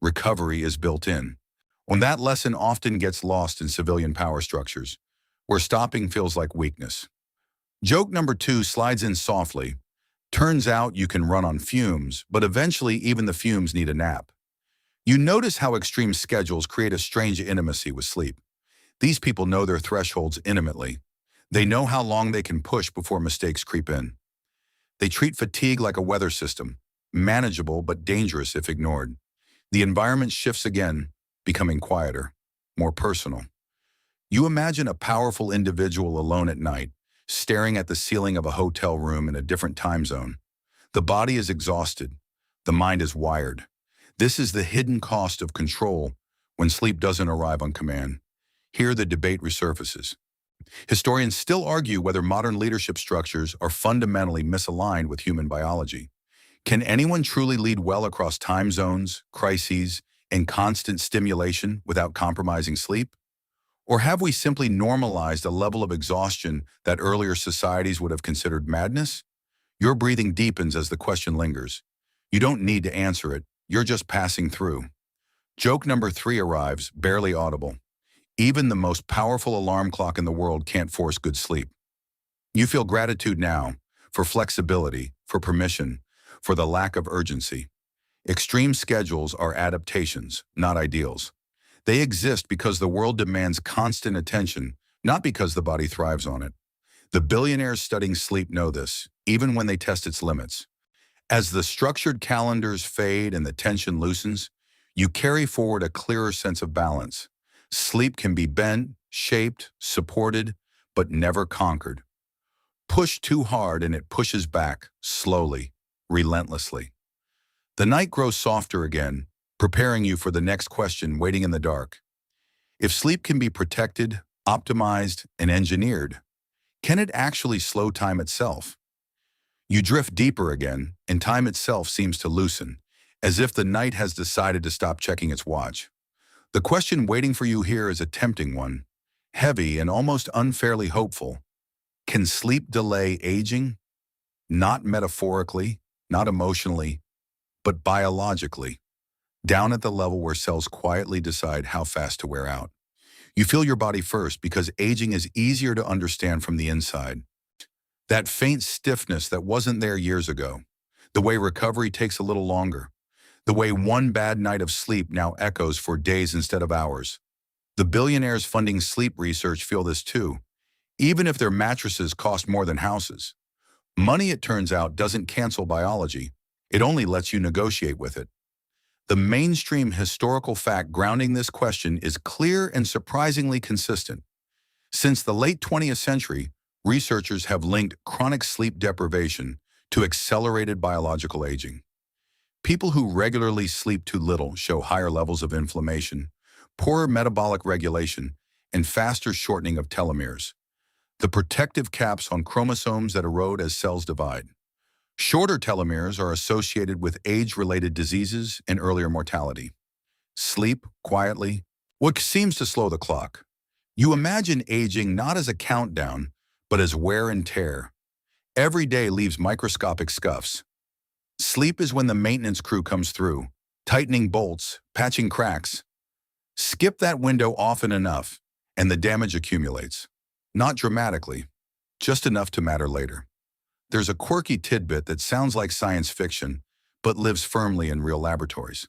Recovery is built in. When that lesson often gets lost in civilian power structures, where stopping feels like weakness. Joke number 2 slides in softly. Turns out you can run on fumes, but eventually even the fumes need a nap. You notice how extreme schedules create a strange intimacy with sleep. These people know their thresholds intimately. They know how long they can push before mistakes creep in. They treat fatigue like a weather system, manageable but dangerous if ignored. The environment shifts again, becoming quieter, more personal. You imagine a powerful individual alone at night, staring at the ceiling of a hotel room in a different time zone. The body is exhausted. The mind is wired. This is the hidden cost of control when sleep doesn't arrive on command. Here the debate resurfaces. Historians still argue whether modern leadership structures are fundamentally misaligned with human biology. Can anyone truly lead well across time zones, crises, and constant stimulation without compromising sleep? Or have we simply normalized a level of exhaustion that earlier societies would have considered madness? Your breathing deepens as the question lingers. You don't need to answer it, you're just passing through. Joke number 3 arrives, barely audible. Even the most powerful alarm clock in the world can't force good sleep. You feel gratitude now, for flexibility, for permission, for the lack of urgency. Extreme schedules are adaptations, not ideals. They exist because the world demands constant attention, not because the body thrives on it. The billionaires studying sleep know this, even when they test its limits. As the structured calendars fade and the tension loosens, you carry forward a clearer sense of balance. Sleep can be bent, shaped, supported, but never conquered. Push too hard and it pushes back, slowly, relentlessly. The night grows softer again, preparing you for the next question waiting in the dark. If sleep can be protected, optimized, and engineered, can it actually slow time itself? You drift deeper again, and time itself seems to loosen, as if the night has decided to stop checking its watch. The question waiting for you here is a tempting one, heavy and almost unfairly hopeful. Can sleep delay aging? Not metaphorically, not emotionally, but biologically, down at the level where cells quietly decide how fast to wear out. You feel your body first because aging is easier to understand from the inside. That faint stiffness that wasn't there years ago, the way recovery takes a little longer, the way one bad night of sleep now echoes for days instead of hours. The billionaires funding sleep research feel this too, even if their mattresses cost more than houses. Money, it turns out, doesn't cancel biology. It only lets you negotiate with it. The mainstream historical fact grounding this question is clear and surprisingly consistent. Since the late 20th century, researchers have linked chronic sleep deprivation to accelerated biological aging. People who regularly sleep too little show higher levels of inflammation, poorer metabolic regulation, and faster shortening of telomeres, the protective caps on chromosomes that erode as cells divide. Shorter telomeres are associated with age-related diseases and earlier mortality. Sleep, quietly, what seems to slow the clock. You imagine aging not as a countdown, but as wear and tear. Every day leaves microscopic scuffs. Sleep is when the maintenance crew comes through, tightening bolts, patching cracks. Skip that window often enough, and the damage accumulates. Not dramatically, just enough to matter later. There's a quirky tidbit that sounds like science fiction, but lives firmly in real laboratories.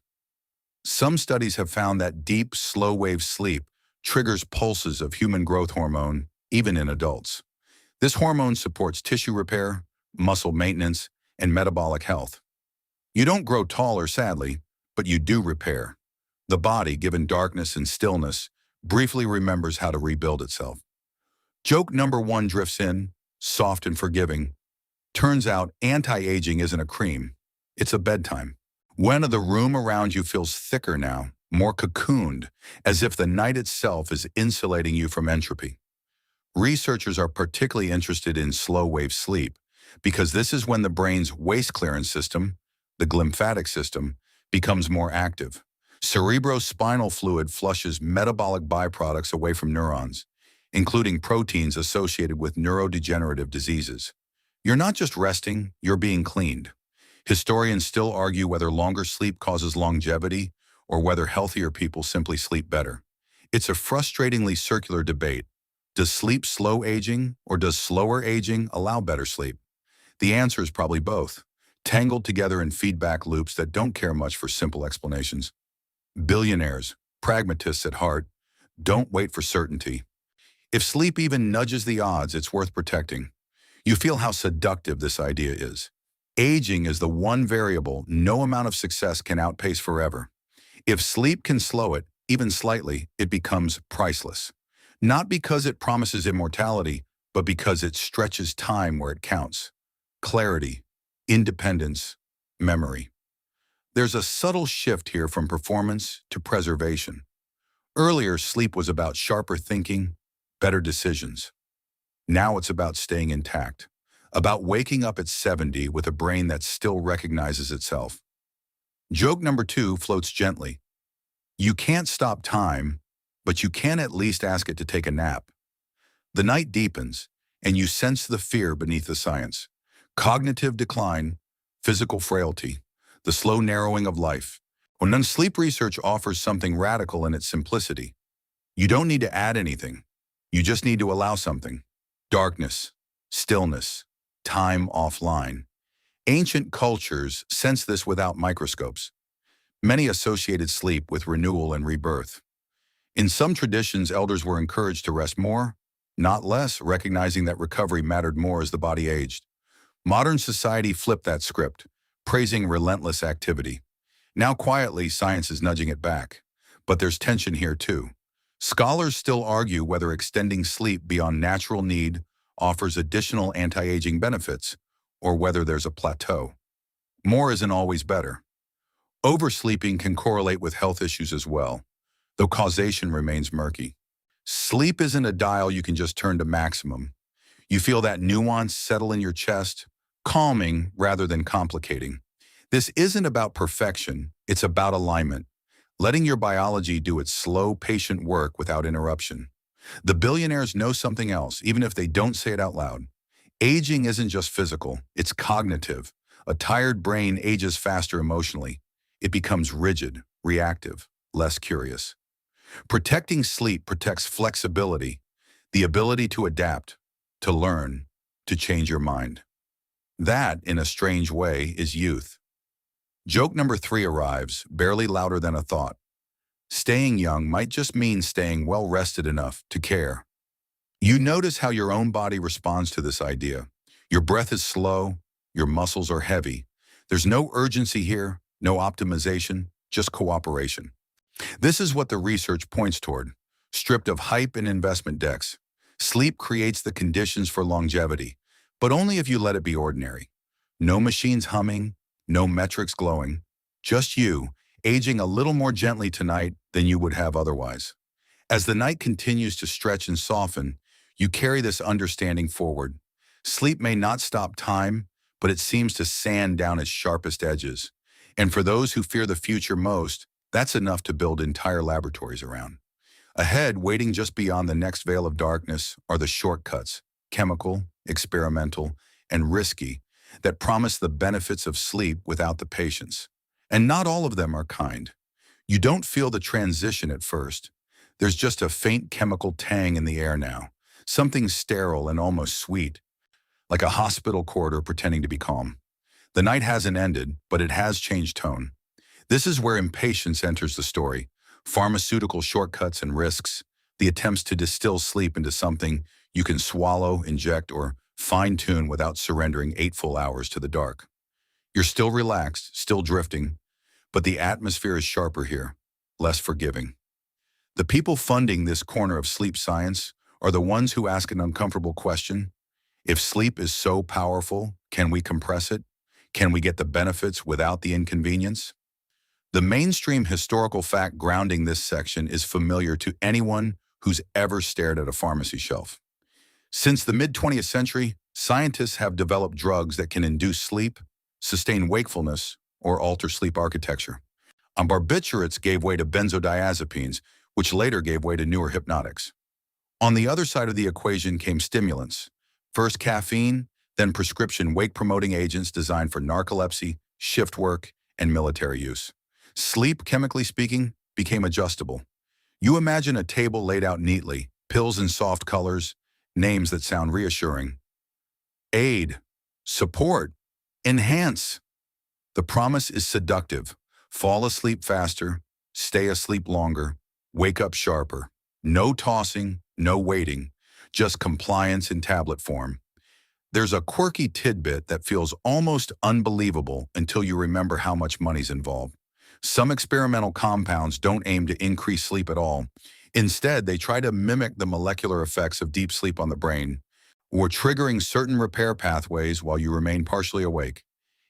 Some studies have found that deep, slow-wave sleep triggers pulses of human growth hormone, even in adults. This hormone supports tissue repair, muscle maintenance, and metabolic health. You don't grow taller, sadly, but you do repair. The body, given darkness and stillness, briefly remembers how to rebuild itself. Joke number one drifts in, soft and forgiving. Turns out anti-aging isn't a cream, it's a bedtime. When the room around you feels thicker now, more cocooned, as if the night itself is insulating you from entropy. Researchers are particularly interested in slow-wave sleep because this is when the brain's waste clearance system, the glymphatic system, becomes more active. Cerebrospinal fluid flushes metabolic byproducts away from neurons, including proteins associated with neurodegenerative diseases. You're not just resting, you're being cleaned. Historians still argue whether longer sleep causes longevity or whether healthier people simply sleep better. It's a frustratingly circular debate. Does sleep slow aging or does slower aging allow better sleep? The answer is probably both, tangled together in feedback loops that don't care much for simple explanations. Billionaires, pragmatists at heart, don't wait for certainty. If sleep even nudges the odds, it's worth protecting. You feel how seductive this idea is. Aging is the one variable no amount of success can outpace forever. If sleep can slow it, even slightly, it becomes priceless. Not because it promises immortality, but because it stretches time where it counts. Clarity, independence, memory. There's a subtle shift here from performance to preservation. Earlier, sleep was about sharper thinking, better decisions. Now it's about staying intact, about waking up at 70 with a brain that still recognizes itself. Joke number two floats gently. You can't stop time, but you can at least ask it to take a nap. The night deepens, and you sense the fear beneath the science. Cognitive decline, physical frailty, the slow narrowing of life. When sleep research offers something radical in its simplicity. You don't need to add anything. You just need to allow something. Darkness, stillness, time offline. Ancient cultures sense this without microscopes. Many associated sleep with renewal and rebirth. In some traditions, elders were encouraged to rest more, not less, recognizing that recovery mattered more as the body aged. Modern society flipped that script, praising relentless activity. Now quietly, science is nudging it back. But there's tension here too. Scholars still argue whether extending sleep beyond natural need offers additional anti-aging benefits, or whether there's a plateau. More isn't always better. Oversleeping can correlate with health issues as well, though causation remains murky. Sleep isn't a dial you can just turn to maximum. You feel that nuance settle in your chest, calming rather than complicating. This isn't about perfection, it's about alignment, letting your biology do its slow, patient work without interruption. The billionaires know something else, even if they don't say it out loud. Aging isn't just physical, it's cognitive. A tired brain ages faster emotionally. It becomes rigid, reactive, less curious. Protecting sleep protects flexibility, the ability to adapt, to learn, to change your mind. That, in a strange way, is youth. Joke number 3 arrives, barely louder than a thought. Staying young might just mean staying well-rested enough to care. You notice how your own body responds to this idea. Your breath is slow, your muscles are heavy. There's no urgency here, no optimization, just cooperation. This is what the research points toward. Stripped of hype and investment decks, sleep creates the conditions for longevity, but only if you let it be ordinary. No machines humming, no metrics glowing, just you, aging a little more gently tonight than you would have otherwise. As the night continues to stretch and soften, you carry this understanding forward. Sleep may not stop time, but it seems to sand down its sharpest edges. And for those who fear the future most, that's enough to build entire laboratories around. Ahead, waiting just beyond the next veil of darkness, are the shortcuts, chemical, experimental, and risky, that promise the benefits of sleep without the patience. And not all of them are kind. You don't feel the transition at first. There's just a faint chemical tang in the air now, something sterile and almost sweet, like a hospital corridor pretending to be calm. The night hasn't ended, but it has changed tone. This is where impatience enters the story. Pharmaceutical shortcuts and risks, the attempts to distill sleep into something you can swallow, inject, or fine-tune without surrendering 8 full hours to the dark. You're still relaxed, still drifting, but the atmosphere is sharper here, less forgiving. The people funding this corner of sleep science are the ones who ask an uncomfortable question. If sleep is so powerful, can we compress it? Can we get the benefits without the inconvenience? The mainstream historical fact grounding this section is familiar to anyone who's ever stared at a pharmacy shelf. Since the mid-20th century, scientists have developed drugs that can induce sleep, sustain wakefulness, or alter sleep architecture. Barbiturates gave way to benzodiazepines, which later gave way to newer hypnotics. On the other side of the equation came stimulants. First caffeine, then prescription wake-promoting agents designed for narcolepsy, shift work, and military use. Sleep, chemically speaking, became adjustable. You imagine a table laid out neatly, pills in soft colors, names that sound reassuring. Aid, support, enhance. The promise is seductive. Fall asleep faster, stay asleep longer, wake up sharper. No tossing, no waiting, just compliance in tablet form. There's a quirky tidbit that feels almost unbelievable until you remember how much money's involved. Some experimental compounds don't aim to increase sleep at all. Instead, they try to mimic the molecular effects of deep sleep on the brain, or triggering certain repair pathways while you remain partially awake.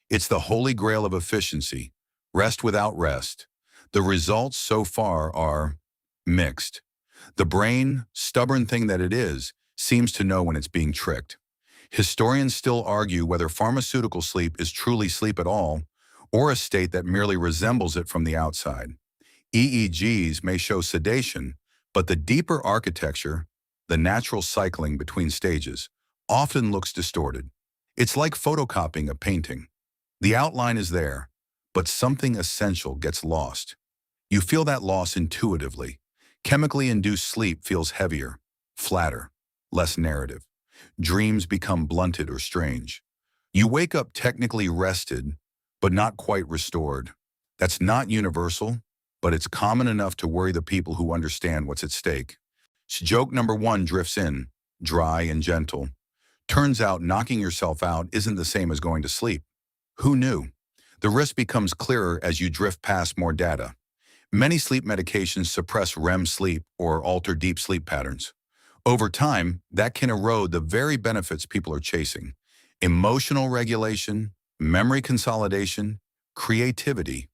It's the holy grail of efficiency, rest without rest. The results so far are mixed. The brain, stubborn thing that it is, seems to know when it's being tricked. Historians still argue whether pharmaceutical sleep is truly sleep at all, or a state that merely resembles it from the outside. EEGs may show sedation, but the deeper architecture, the natural cycling between stages, often looks distorted. It's like photocopying a painting. The outline is there, but something essential gets lost. You feel that loss intuitively. Chemically induced sleep feels heavier, flatter, less narrative. Dreams become blunted or strange. You wake up technically rested, but not quite restored. That's not universal, but it's common enough to worry the people who understand what's at stake. Joke number 1 drifts in. dry, and gentle. Turns out knocking yourself out isn't the same as going to sleep. Who knew? The risk becomes clearer as you drift past more data. Many sleep medications suppress REM sleep or alter deep sleep patterns. Over time, that can erode the very benefits people are chasing. Emotional regulation, memory consolidation, creativity.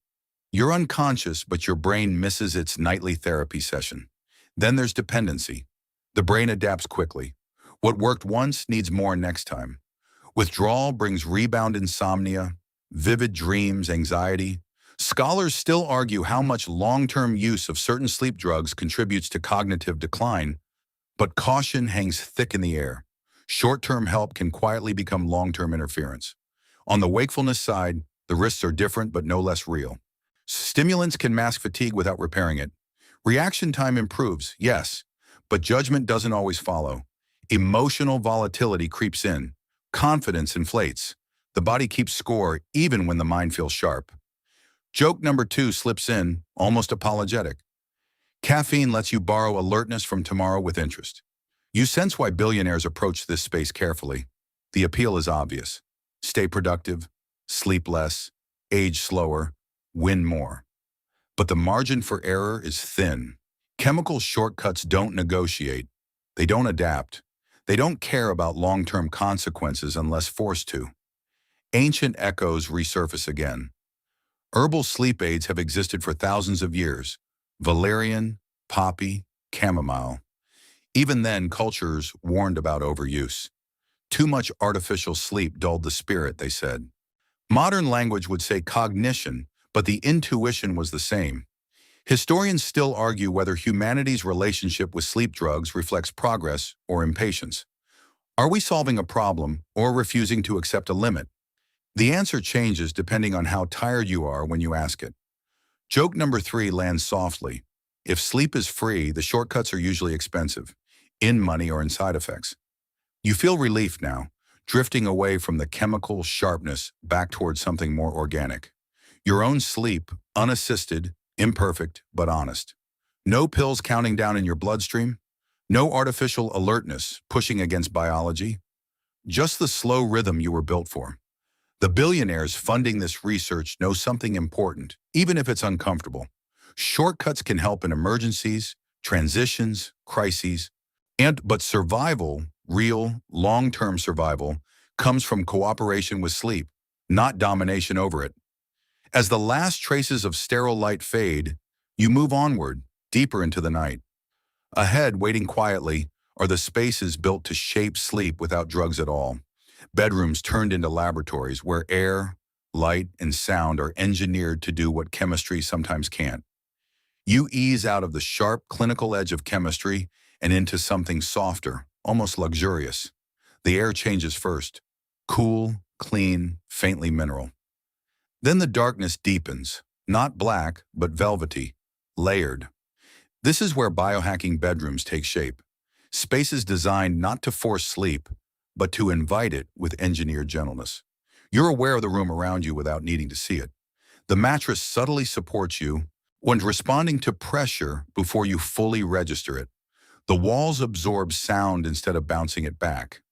You're unconscious, but your brain misses its nightly therapy session. Then there's dependency. The brain adapts quickly. What worked once needs more next time. Withdrawal brings rebound insomnia, vivid dreams, anxiety. Scholars still argue how much long-term use of certain sleep drugs contributes to cognitive decline, but caution hangs thick in the air. Short-term help can quietly become long-term interference. On the wakefulness side, the risks are different but no less real. Stimulants can mask fatigue without repairing it. Reaction time improves, yes, but judgment doesn't always follow. Emotional volatility creeps in. Confidence inflates. The body keeps score even when the mind feels sharp. Joke number 2 slips in, almost apologetic. Caffeine lets you borrow alertness from tomorrow with interest. You sense why billionaires approach this space carefully. The appeal is obvious. Stay productive, sleep less, age slower, win more. But the margin for error is thin. Chemical shortcuts don't negotiate. They don't adapt. They don't care about long-term consequences unless forced to. Ancient echoes resurface again. Herbal sleep aids have existed for thousands of years. Valerian, poppy, chamomile. Even then, cultures warned about overuse. Too much artificial sleep dulled the spirit, they said. Modern language would say cognition, but the intuition was the same. Historians still argue whether humanity's relationship with sleep drugs reflects progress or impatience. Are we solving a problem or refusing to accept a limit? The answer changes depending on how tired you are when you ask it. Joke number 3 lands softly. If sleep is free, the shortcuts are usually expensive, in money or in side effects. You feel relief now, drifting away from the chemical sharpness back towards something more organic. Your own sleep, unassisted, imperfect, but honest. No pills counting down in your bloodstream. No artificial alertness pushing against biology. Just the slow rhythm you were built for. The billionaires funding this research know something important, even if it's uncomfortable. Shortcuts can help in emergencies, transitions, crises, but survival, real, long-term survival, comes from cooperation with sleep, not domination over it. As the last traces of sterile light fade, you move onward, deeper into the night. Ahead, waiting quietly, are the spaces built to shape sleep without drugs at all. Bedrooms turned into laboratories where air, light, and sound are engineered to do what chemistry sometimes can't. You ease out of the sharp, clinical edge of chemistry and into something softer, almost luxurious. The air changes first. Cool, clean, faintly mineral. Then the darkness deepens, not black, but velvety, layered. This is where biohacking bedrooms take shape. Spaces designed not to force sleep, but to invite it with engineered gentleness. You're aware of the room around you without needing to see it. The mattress subtly supports you when responding to pressure before you fully register it. The walls absorb sound instead of bouncing it back.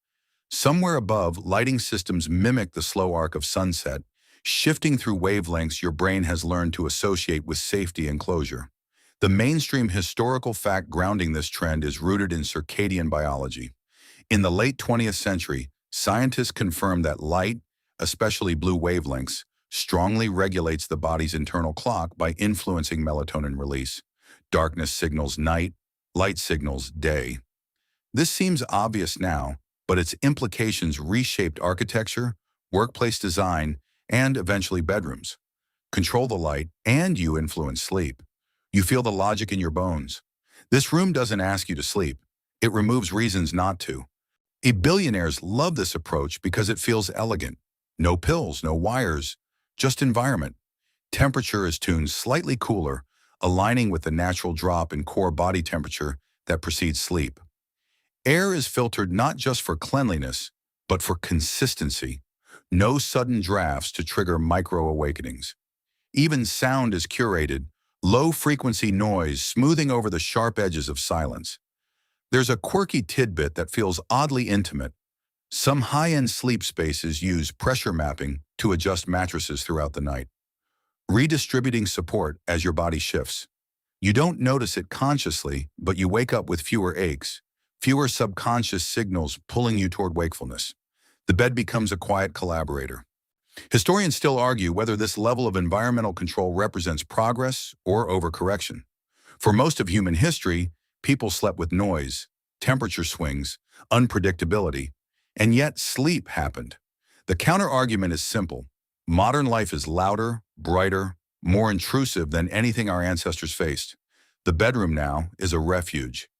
Somewhere above, lighting systems mimic the slow arc of sunset, shifting through wavelengths your brain has learned to associate with safety and closure. The mainstream historical fact grounding this trend is rooted in circadian biology. In the late 20th century, scientists confirmed that light, especially blue wavelengths, strongly regulates the body's internal clock by influencing melatonin release. Darkness signals night, light signals day. This seems obvious now, but its implications reshaped architecture, workplace design, and eventually bedrooms. Control the light, and you influence sleep. You feel the logic in your bones. This room doesn't ask you to sleep. It removes reasons not to. Billionaires love this approach because it feels elegant. No pills, no wires, just environment. Temperature is tuned slightly cooler, aligning with the natural drop in core body temperature that precedes sleep. Air is filtered not just for cleanliness, but for consistency. No sudden drafts to trigger micro-awakenings. Even sound is curated, low-frequency noise smoothing over the sharp edges of silence. There's a quirky tidbit that feels oddly intimate. Some high-end sleep spaces use pressure mapping to adjust mattresses throughout the night, redistributing support as your body shifts. You don't notice it consciously, but you wake up with fewer aches, fewer subconscious signals pulling you toward wakefulness. The bed becomes a quiet collaborator. Historians still argue whether this level of environmental control represents progress or overcorrection. For most of human history, people slept with noise, temperature swings, unpredictability, and yet sleep happened. The counter-argument is simple. Modern life is louder, brighter, more intrusive than anything our ancestors faced. The bedroom now is a refuge.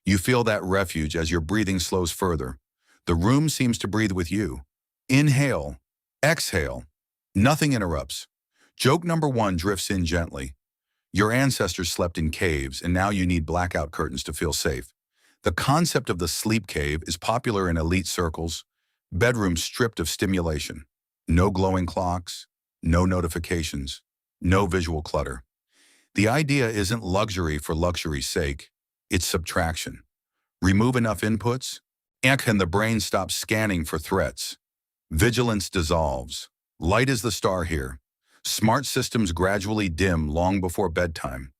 You feel that refuge as your breathing slows further. The room seems to breathe with you. Inhale, exhale. Nothing interrupts. Joke number one drifts in gently. Your ancestors slept in caves, and now you need blackout curtains to feel safe. The concept of the sleep cave is popular in elite circles, bedrooms stripped of stimulation. No glowing clocks, no notifications, no visual clutter. The idea isn't luxury for luxury's sake, it's subtraction. Remove enough inputs, and the brain stops scanning for threats. Vigilance dissolves. Light is the star here. Smart systems gradually dim long before bedtime,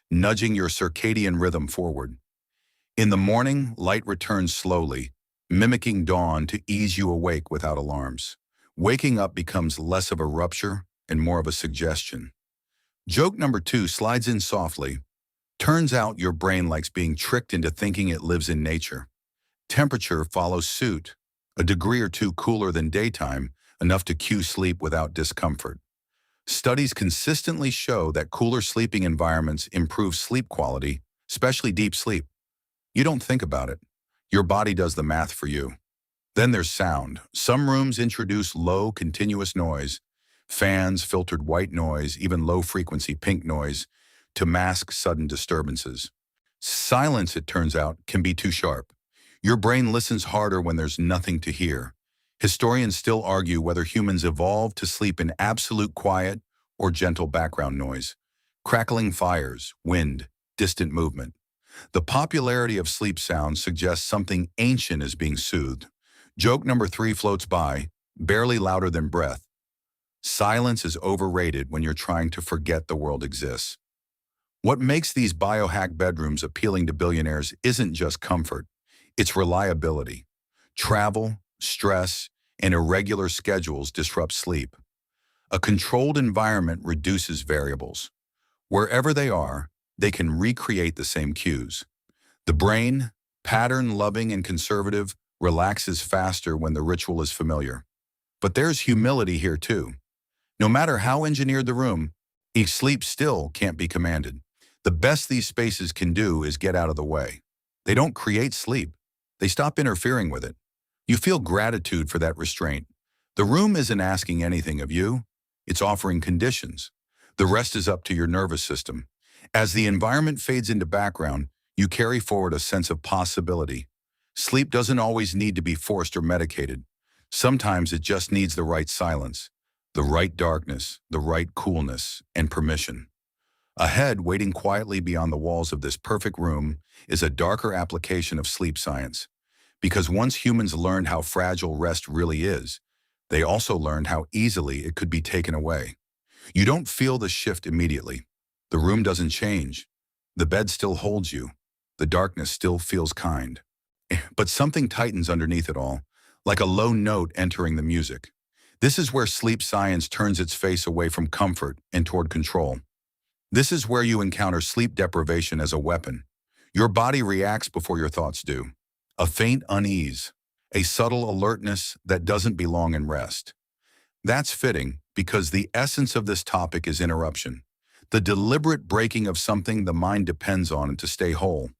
nudging your circadian rhythm forward. In the morning, light returns slowly, mimicking dawn to ease you awake without alarms. Waking up becomes less of a rupture and more of a suggestion. Joke number two slides in softly. Turns out your brain likes being tricked into thinking it lives in nature. Temperature follows suit, a degree or two cooler than daytime, enough to cue sleep without discomfort. Studies consistently show that cooler sleeping environments improve sleep quality, especially deep sleep. You don't think about it. Your body does the math for you. Then there's sound. Some rooms introduce low, continuous noise, fans, filtered white noise, even low-frequency pink noise, to mask sudden disturbances. Silence, it turns out, can be too sharp. Your brain listens harder when there's nothing to hear. Historians still argue whether humans evolved to sleep in absolute quiet or gentle background noise. Crackling fires, wind, distant movement. The popularity of sleep sounds suggests something ancient is being soothed. Joke number three floats by, barely louder than breath. Silence is overrated when you're trying to forget the world exists. What makes these biohack bedrooms appealing to billionaires isn't just comfort, it's reliability. Travel, stress, and irregular schedules disrupt sleep. A controlled environment reduces variables. Wherever they are, they can recreate the same cues. The brain, pattern-loving and conservative, relaxes faster when the ritual is familiar. But there's humility here too. No matter how engineered the room, sleep still can't be commanded. The best these spaces can do is get out of the way. They don't create sleep. They stop interfering with it. You feel gratitude for that restraint. The room isn't asking anything of you. It's offering conditions. The rest is up to your nervous system. As the environment fades into background, you carry forward a sense of possibility. Sleep doesn't always need to be forced or medicated. Sometimes it just needs the right silence, the right darkness, the right coolness, and permission. Ahead, waiting quietly beyond the walls of this perfect room, is a darker application of sleep science. Because once humans learned how fragile rest really is, they also learned how easily it could be taken away. You don't feel the shift immediately. The room doesn't change. The bed still holds you. The darkness still feels kind. But something tightens underneath it all, like a low note entering the music. This is where sleep science turns its face away from comfort and toward control. This is where you encounter sleep deprivation as a weapon. Your body reacts before your thoughts do. A faint unease, a subtle alertness that doesn't belong in rest. That's fitting because the essence of this topic is interruption, the deliberate breaking of something the mind depends on to stay whole.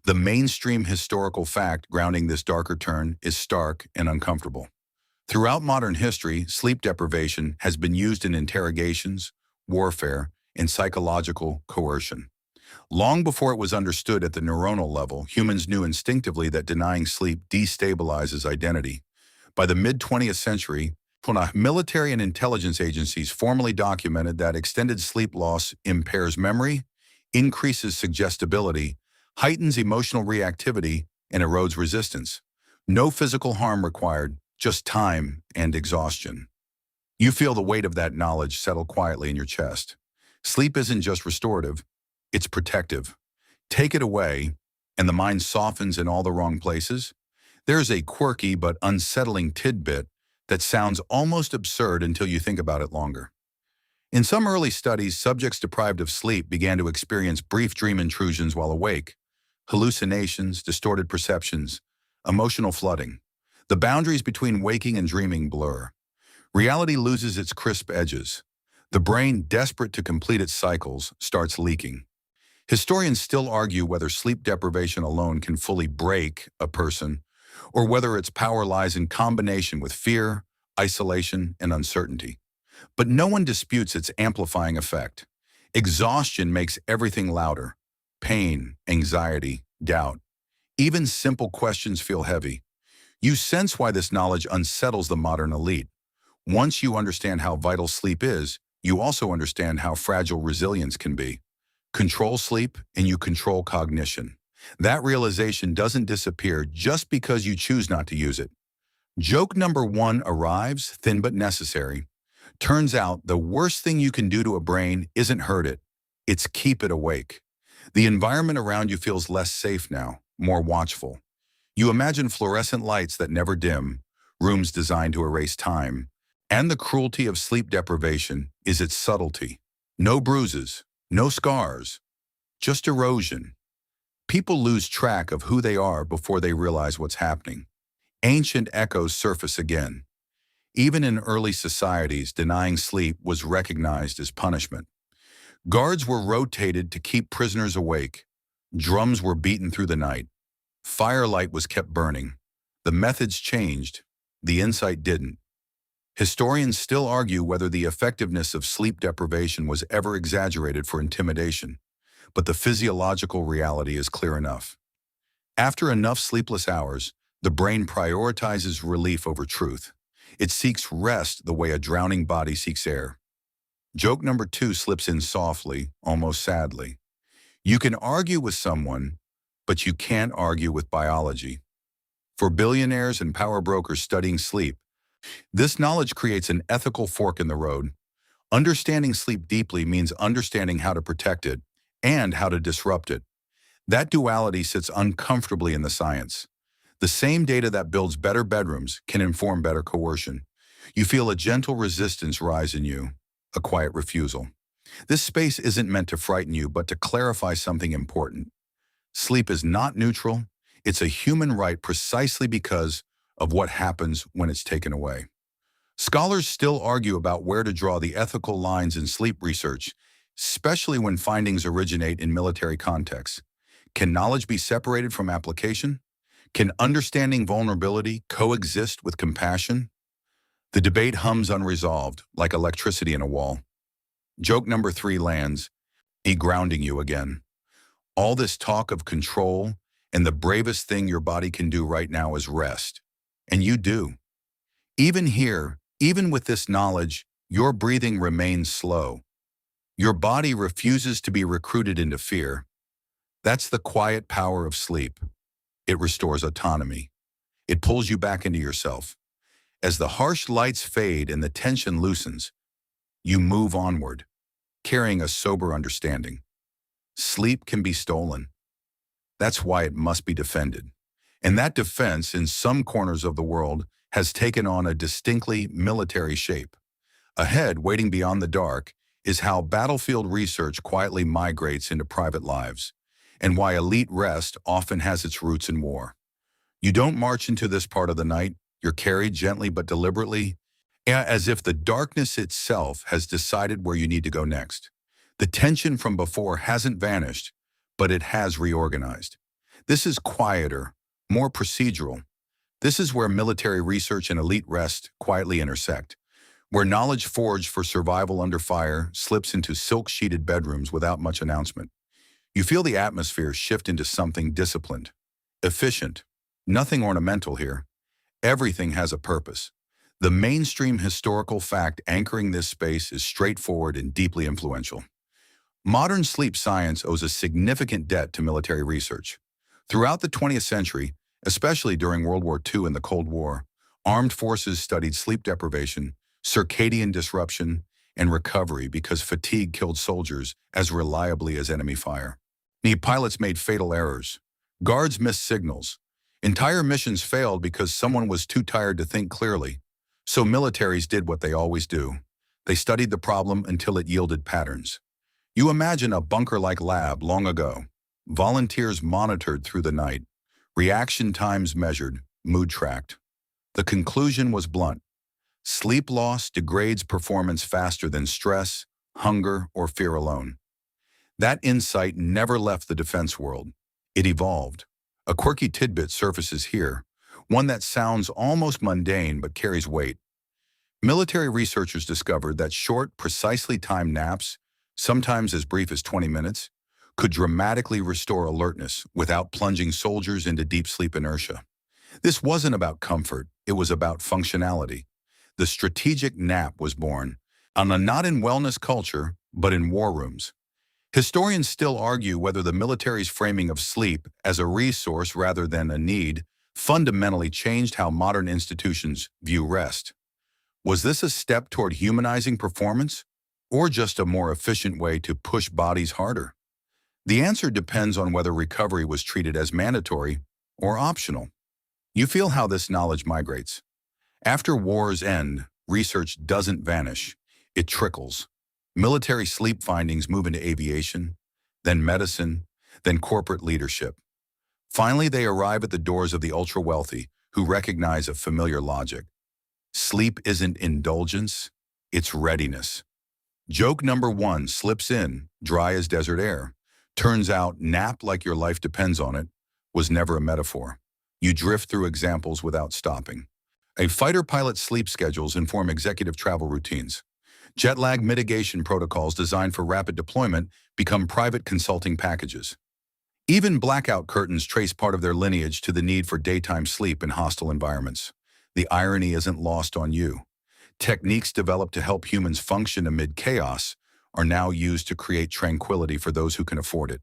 The mainstream historical fact grounding this darker turn is stark and uncomfortable. Throughout modern history, sleep deprivation has been used in interrogations, warfare, and psychological coercion. Long before it was understood at the neuronal level, humans knew instinctively that denying sleep destabilizes identity. By the mid-20th century, military and intelligence agencies formally documented that extended sleep loss impairs memory, increases suggestibility, heightens emotional reactivity, and erodes resistance. No physical harm required, just time and exhaustion. You feel the weight of that knowledge settle quietly in your chest. Sleep isn't just restorative, it's protective. Take it away, and the mind softens in all the wrong places. There's a quirky but unsettling tidbit that sounds almost absurd until you think about it longer. In some early studies, subjects deprived of sleep began to experience brief dream intrusions while awake, hallucinations, distorted perceptions, emotional flooding. The boundaries between waking and dreaming blur. Reality loses its crisp edges. The brain, desperate to complete its cycles, starts leaking. Historians still argue whether sleep deprivation alone can fully break a person, or whether its power lies in combination with fear, isolation, and uncertainty. But no one disputes its amplifying effect. Exhaustion makes everything louder. Pain, anxiety, doubt. Even simple questions feel heavy. You sense why this knowledge unsettles the modern elite. Once you understand how vital sleep is, you also understand how fragile resilience can be. Control sleep, and you control cognition. That realization doesn't disappear just because you choose not to use it. Joke number 1 arrives, thin but necessary. Turns out the worst thing you can do to a brain isn't hurt it, it's keep it awake. The environment around you feels less safe now, more watchful. You imagine fluorescent lights that never dim, rooms designed to erase time. And the cruelty of sleep deprivation is its subtlety. No bruises, no scars, just erosion. People lose track of who they are before they realize what's happening. Ancient echoes surface again. Even in early societies, denying sleep was recognized as punishment. Guards were rotated to keep prisoners awake. Drums were beaten through the night. Firelight was kept burning. The methods changed. The insight didn't. Historians still argue whether the effectiveness of sleep deprivation was ever exaggerated for intimidation, but the physiological reality is clear enough. After enough sleepless hours, the brain prioritizes relief over truth. It seeks rest the way a drowning body seeks air. Joke number 2 slips in softly, almost sadly. You can argue with someone, but you can't argue with biology. For billionaires and power brokers studying sleep, this knowledge creates an ethical fork in the road. Understanding sleep deeply means understanding how to protect it and how to disrupt it. That duality sits uncomfortably in the science. The same data that builds better bedrooms can inform better coercion. You feel a gentle resistance rise in you, a quiet refusal. This space isn't meant to frighten you, but to clarify something important. Sleep is not neutral. It's a human right precisely because of what happens when it's taken away. Scholars still argue about where to draw the ethical lines in sleep research, especially when findings originate in military contexts. Can knowledge be separated from application? Can understanding vulnerability coexist with compassion? The debate hums unresolved, like electricity in a wall. Joke number 3 lands, grounding you again. All this talk of control, and the bravest thing your body can do right now is rest. And you do. Even here, even with this knowledge, your breathing remains slow. Your body refuses to be recruited into fear. That's the quiet power of sleep. It restores autonomy. It pulls you back into yourself. As the harsh lights fade and the tension loosens, you move onward, carrying a sober understanding. Sleep can be stolen. That's why it must be defended. And that defense, in some corners of the world, has taken on a distinctly military shape. Ahead, waiting beyond the dark, is how battlefield research quietly migrates into private lives, and why elite rest often has its roots in war. You don't march into this part of the night, you're carried gently but deliberately, as if the darkness itself has decided where you need to go next. The tension from before hasn't vanished, but it has reorganized. This is quieter, more procedural. This is where military research and elite rest quietly intersect, where knowledge forged for survival under fire slips into silk-sheeted bedrooms without much announcement. You feel the atmosphere shift into something disciplined, efficient, nothing ornamental here. Everything has a purpose. The mainstream historical fact anchoring this space is straightforward and deeply influential. Modern sleep science owes a significant debt to military research. Throughout the 20th century, Especially during World War II and the Cold War, armed forces studied sleep deprivation, circadian disruption, and recovery because fatigue killed soldiers as reliably as enemy fire. Pilots made fatal errors. Guards missed signals. Entire missions failed because someone was too tired to think clearly. So militaries did what they always do. They studied the problem until it yielded patterns. You imagine a bunker-like lab long ago. Volunteers monitored through the night. Reaction times measured, mood tracked. The conclusion was blunt. Sleep loss degrades performance faster than stress, hunger, or fear alone. That insight never left the defense world. It evolved. A quirky tidbit surfaces here, one that sounds almost mundane but carries weight. Military researchers discovered that short, precisely timed naps, sometimes as brief as 20 minutes, could dramatically restore alertness without plunging soldiers into deep sleep inertia. This wasn't about comfort, it was about functionality. The strategic nap was born, not in wellness culture, but in war rooms. Historians still argue whether the military's framing of sleep as a resource rather than a need fundamentally changed how modern institutions view rest. Was this a step toward humanizing performance, or just a more efficient way to push bodies harder? The answer depends on whether recovery was treated as mandatory or optional. You feel how this knowledge migrates. After wars end, research doesn't vanish, it trickles. Military sleep findings move into aviation, then medicine, then corporate leadership. Finally, they arrive at the doors of the ultra-wealthy, who recognize a familiar logic. Sleep isn't indulgence, it's readiness. Joke number one slips in, dry as desert air. Turns out, nap like your life depends on it was never a metaphor. You drift through examples without stopping. A fighter pilot's sleep schedules inform executive travel routines. Jet lag mitigation protocols designed for rapid deployment become private consulting packages. Even blackout curtains trace part of their lineage to the need for daytime sleep in hostile environments. The irony isn't lost on you. Techniques developed to help humans function amid chaos are now used to create tranquility for those who can afford it.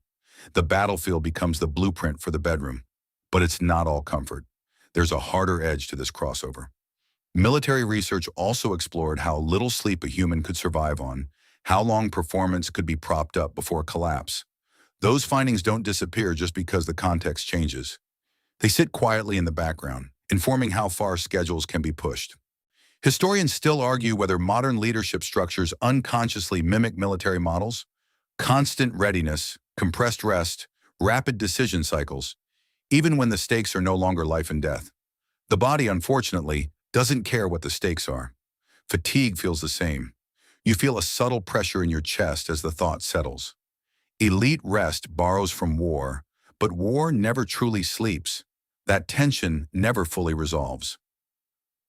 The battlefield becomes the blueprint for the bedroom. But it's not all comfort. There's a harder edge to this crossover. Military research also explored how little sleep a human could survive on, how long performance could be propped up before collapse. Those findings don't disappear just because the context changes. They sit quietly in the background, informing how far schedules can be pushed. Historians still argue whether modern leadership structures unconsciously mimic military models. Constant readiness, compressed rest, rapid decision cycles, even when the stakes are no longer life and death. The body, unfortunately, doesn't care what the stakes are. Fatigue feels the same. You feel a subtle pressure in your chest as the thought settles. Elite rest borrows from war, but war never truly sleeps. That tension never fully resolves.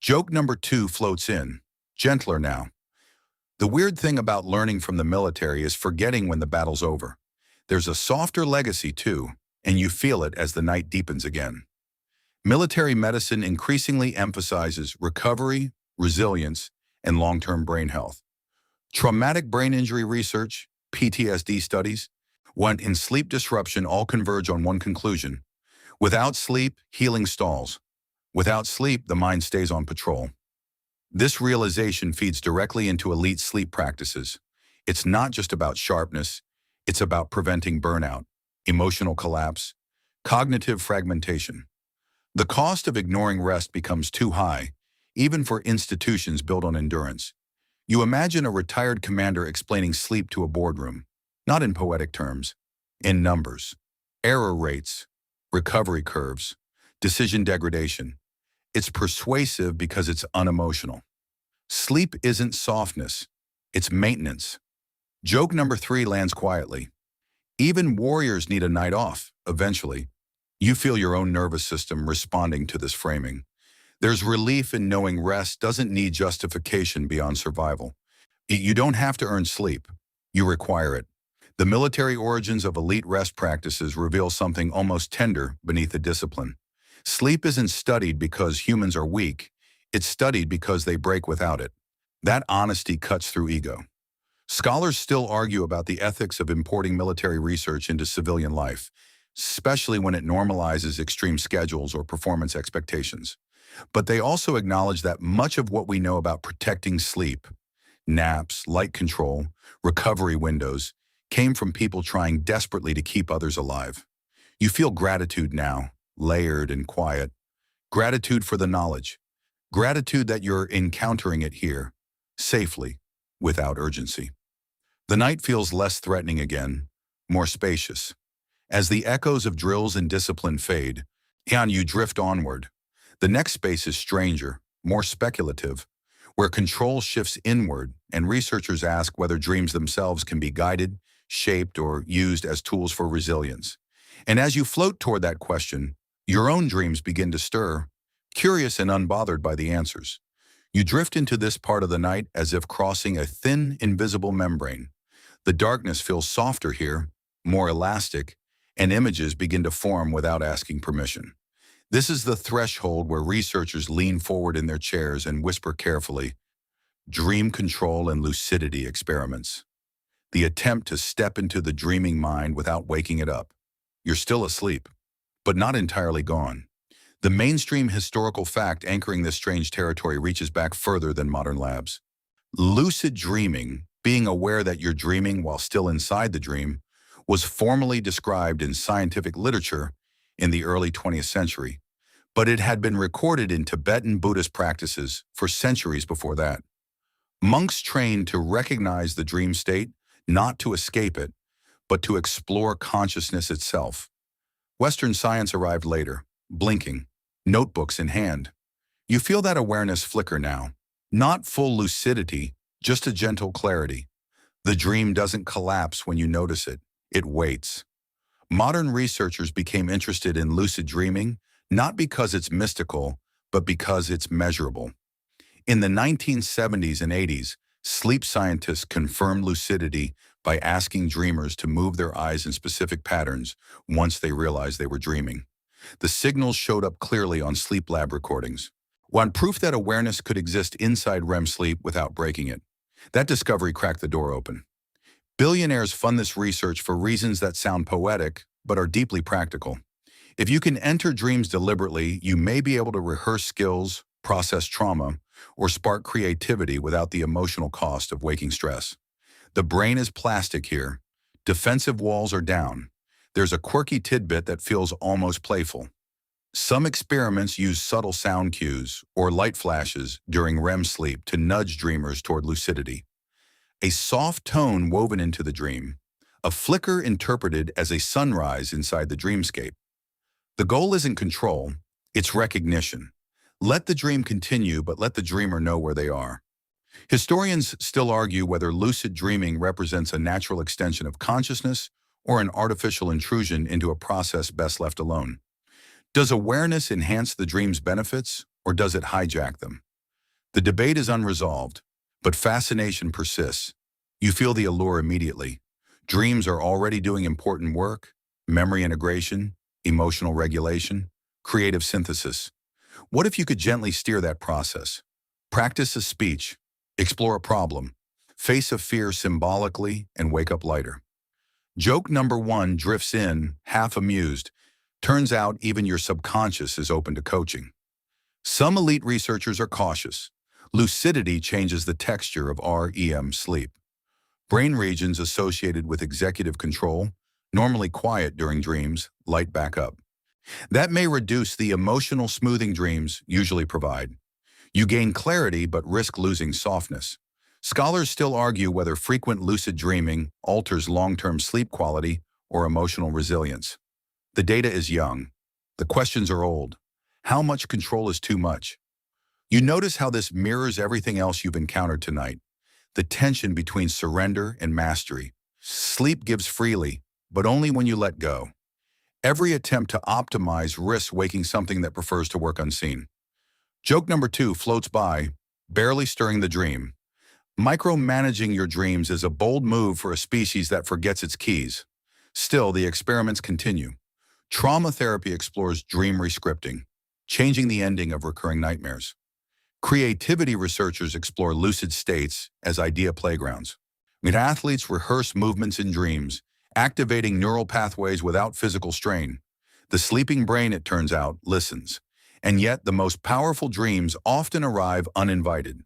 Joke number two floats in, gentler now. The weird thing about learning from the military is forgetting when the battle's over. There's a softer legacy too, and you feel it as the night deepens again. Military medicine increasingly emphasizes recovery, resilience, and long-term brain health. Traumatic brain injury research, PTSD studies, in sleep disruption all converge on one conclusion. Without sleep, healing stalls. Without sleep, the mind stays on patrol. This realization feeds directly into elite sleep practices. It's not just about sharpness, it's about preventing burnout, emotional collapse, cognitive fragmentation. The cost of ignoring rest becomes too high, even for institutions built on endurance. You imagine a retired commander explaining sleep to a boardroom, not in poetic terms, in numbers, error rates, recovery curves, decision degradation. It's persuasive because it's unemotional. Sleep isn't softness, it's maintenance. Joke number three lands quietly. Even warriors need a night off, eventually. You feel your own nervous system responding to this framing. There's relief in knowing rest doesn't need justification beyond survival. You don't have to earn sleep. You require it. The military origins of elite rest practices reveal something almost tender beneath the discipline. Sleep isn't studied because humans are weak. It's studied because they break without it. That honesty cuts through ego. Scholars still argue about the ethics of importing military research into civilian life. especially when it normalizes extreme schedules or performance expectations. But they also acknowledge that much of what we know about protecting sleep, naps, light control, recovery windows, came from people trying desperately to keep others alive. You feel gratitude now, layered and quiet. Gratitude for the knowledge. Gratitude that you're encountering it here, safely, without urgency. The night feels less threatening again, more spacious. As the echoes of drills and discipline fade, and you drift onward, the next space is stranger, more speculative, where control shifts inward and researchers ask whether dreams themselves can be guided, shaped, or used as tools for resilience. And as you float toward that question, your own dreams begin to stir, curious and unbothered by the answers. You drift into this part of the night as if crossing a thin, invisible membrane. The darkness feels softer here, more elastic, and images begin to form without asking permission. This is the threshold where researchers lean forward in their chairs and whisper carefully, dream control and lucidity experiments. The attempt to step into the dreaming mind without waking it up. You're still asleep, but not entirely gone. The mainstream historical fact anchoring this strange territory reaches back further than modern labs. Lucid dreaming, being aware that you're dreaming while still inside the dream, was formally described in scientific literature in the early 20th century, but it had been recorded in Tibetan Buddhist practices for centuries before that. Monks trained to recognize the dream state, not to escape it, but to explore consciousness itself. Western science arrived later, blinking, notebooks in hand. You feel that awareness flicker now. Not full lucidity, just a gentle clarity. The dream doesn't collapse when you notice it. It waits. Modern researchers became interested in lucid dreaming, not because it's mystical, but because it's measurable. In the 1970s and 80s, sleep scientists confirmed lucidity by asking dreamers to move their eyes in specific patterns once they realized they were dreaming. The signals showed up clearly on sleep lab recordings. One proof that awareness could exist inside REM sleep without breaking it. That discovery cracked the door open. Billionaires fund this research for reasons that sound poetic, but are deeply practical. If you can enter dreams deliberately, you may be able to rehearse skills, process trauma, or spark creativity without the emotional cost of waking stress. The brain is plastic here. Defensive walls are down. There's a quirky tidbit that feels almost playful. Some experiments use subtle sound cues or light flashes during REM sleep to nudge dreamers toward lucidity. A soft tone woven into the dream, a flicker interpreted as a sunrise inside the dreamscape. The goal isn't control, it's recognition. Let the dream continue, but let the dreamer know where they are. Historians still argue whether lucid dreaming represents a natural extension of consciousness or an artificial intrusion into a process best left alone. Does awareness enhance the dream's benefits, or does it hijack them? The debate is unresolved, but fascination persists. You feel the allure immediately. Dreams are already doing important work: memory integration, emotional regulation, creative synthesis. What if you could gently steer that process? Practice a speech, explore a problem, face a fear symbolically, and wake up lighter. Joke number one drifts in, half amused. Turns out even your subconscious is open to coaching. Some elite researchers are cautious. Lucidity changes the texture of REM sleep. Brain regions associated with executive control, normally quiet during dreams, light back up. That may reduce the emotional smoothing dreams usually provide. You gain clarity but risk losing softness. Scholars still argue whether frequent lucid dreaming alters long-term sleep quality or emotional resilience. The data is young. The questions are old. How much control is too much? You notice how this mirrors everything else you've encountered tonight. The tension between surrender and mastery. Sleep gives freely, but only when you let go. Every attempt to optimize risks waking something that prefers to work unseen. Joke number two floats by, barely stirring the dream. Micromanaging your dreams is a bold move for a species that forgets its keys. Still, the experiments continue. Trauma therapy explores dream rescripting, changing the ending of recurring nightmares. Creativity researchers explore lucid states as idea playgrounds. Athletes rehearse movements in dreams, activating neural pathways without physical strain. The sleeping brain, it turns out, listens. And yet, the most powerful dreams often arrive uninvited,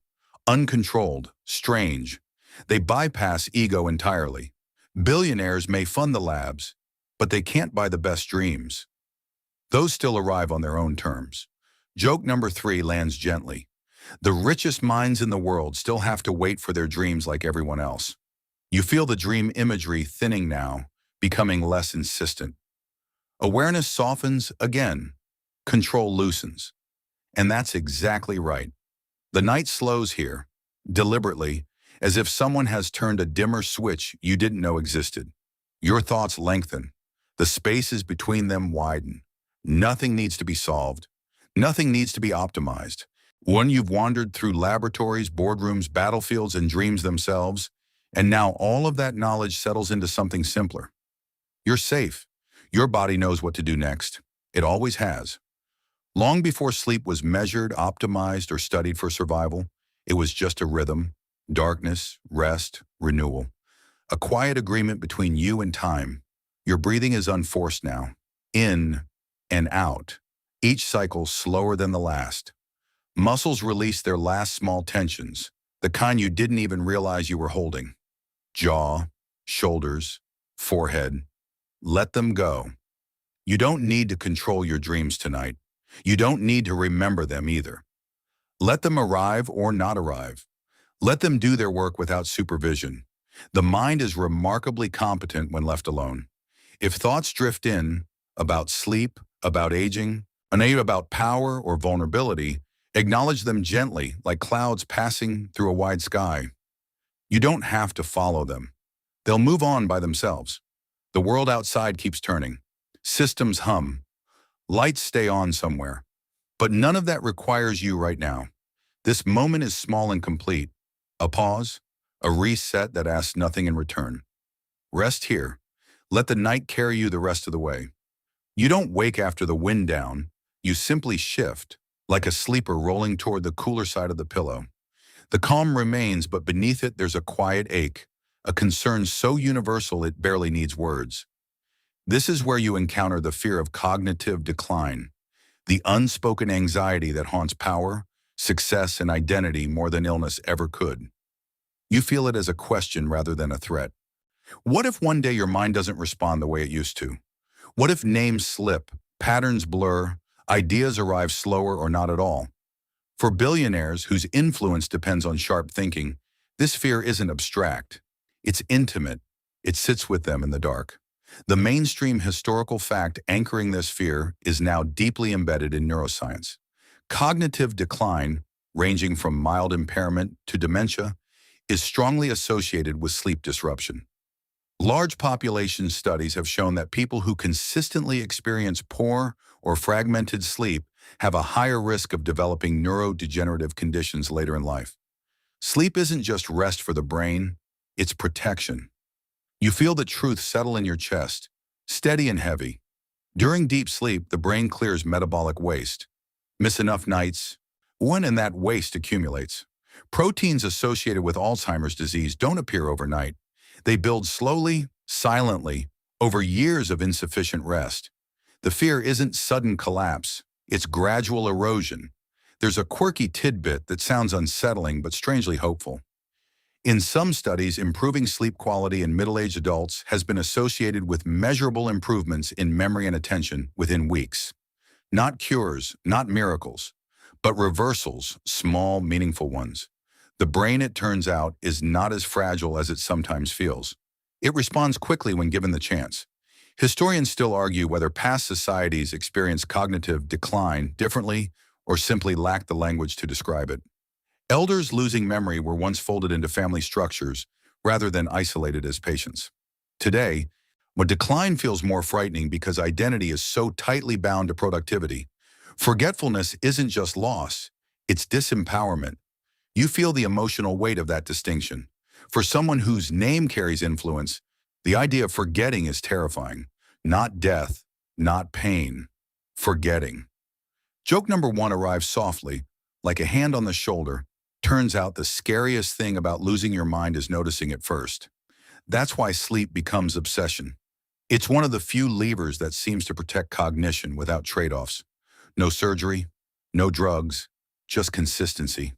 uncontrolled, strange. They bypass ego entirely. Billionaires may fund the labs, but they can't buy the best dreams. Those still arrive on their own terms. Joke number 3 lands gently. The richest minds in the world still have to wait for their dreams like everyone else. You feel the dream imagery thinning now, becoming less insistent. Awareness softens again. Control loosens. And that's exactly right. The night slows here, deliberately, as if someone has turned a dimmer switch you didn't know existed. Your thoughts lengthen. The spaces between them widen. Nothing needs to be solved. Nothing needs to be optimized. When you've wandered through laboratories, boardrooms, battlefields, and dreams themselves, and now all of that knowledge settles into something simpler. You're safe. Your body knows what to do next. It always has. Long before sleep was measured, optimized, or studied for survival, it was just a rhythm, darkness, rest, renewal. A quiet agreement between you and time. Your breathing is unforced now. In and out. Each cycle slower than the last. Muscles release their last small tensions, the kind you didn't even realize you were holding. Jaw, shoulders, forehead. Let them go. You don't need to control your dreams tonight. You don't need to remember them either. Let them arrive or not arrive. Let them do their work without supervision. The mind is remarkably competent when left alone. If thoughts drift in, about sleep, about aging, about power or vulnerability, acknowledge them gently, like clouds passing through a wide sky. You don't have to follow them. They'll move on by themselves. The world outside keeps turning. Systems hum. Lights stay on somewhere. But none of that requires you right now. This moment is small and complete. A pause, a reset that asks nothing in return. Rest here. Let the night carry you the rest of the way. You don't wake after the wind down. You simply shift, like a sleeper rolling toward the cooler side of the pillow. The calm remains, but beneath it there's a quiet ache, a concern so universal it barely needs words. This is where you encounter the fear of cognitive decline, the unspoken anxiety that haunts power, success, and identity more than illness ever could. You feel it as a question rather than a threat. What if one day your mind doesn't respond the way it used to? What if names slip, patterns blur, ideas arrive slower or not at all? For billionaires whose influence depends on sharp thinking, this fear isn't abstract. It's intimate. It sits with them in the dark. The mainstream historical fact anchoring this fear is now deeply embedded in neuroscience. Cognitive decline, ranging from mild impairment to dementia, is strongly associated with sleep disruption. Large population studies have shown that people who consistently experience poor or fragmented sleep have a higher risk of developing neurodegenerative conditions later in life. Sleep isn't just rest for the brain, it's protection. You feel the truth settle in your chest, steady and heavy. During deep sleep, the brain clears metabolic waste. Miss enough nights, and that waste accumulates. Proteins associated with Alzheimer's disease don't appear overnight. They build slowly, silently, over years of insufficient rest. The fear isn't sudden collapse, it's gradual erosion. There's a quirky tidbit that sounds unsettling but strangely hopeful. In some studies, improving sleep quality in middle-aged adults has been associated with measurable improvements in memory and attention within weeks. Not cures, not miracles, but reversals, small, meaningful ones. The brain, it turns out, is not as fragile as it sometimes feels. It responds quickly when given the chance. Historians still argue whether past societies experienced cognitive decline differently or simply lacked the language to describe it. Elders losing memory were once folded into family structures rather than isolated as patients. Today, when decline feels more frightening because identity is so tightly bound to productivity, forgetfulness isn't just loss, it's disempowerment. You feel the emotional weight of that distinction. For someone whose name carries influence, the idea of forgetting is terrifying. Not death, not pain, forgetting. Joke number 1 arrives softly, like a hand on the shoulder. Turns out the scariest thing about losing your mind is noticing it first. That's why sleep becomes obsession. It's one of the few levers that seems to protect cognition without trade-offs. No surgery, no drugs, just consistency,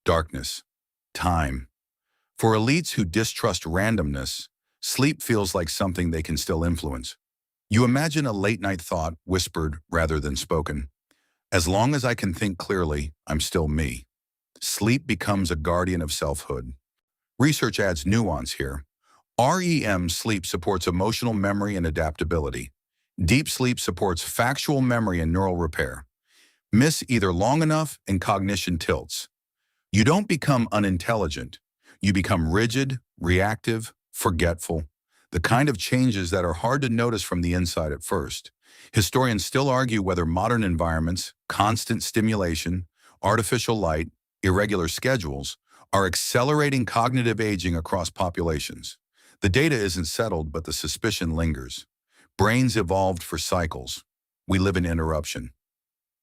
darkness, time. For elites who distrust randomness, sleep feels like something they can still influence. You imagine a late-night thought whispered rather than spoken. As long as I can think clearly, I'm still me. Sleep becomes a guardian of selfhood. Research adds nuance here. REM sleep supports emotional memory and adaptability. Deep sleep supports factual memory and neural repair. Miss either long enough and cognition tilts. You don't become unintelligent. You become rigid, reactive, forgetful, the kind of changes that are hard to notice from the inside at first. Historians still argue whether modern environments, constant stimulation, artificial light, irregular schedules, are accelerating cognitive aging across populations. The data isn't settled, but the suspicion lingers. Brains evolved for cycles. We live in interruption.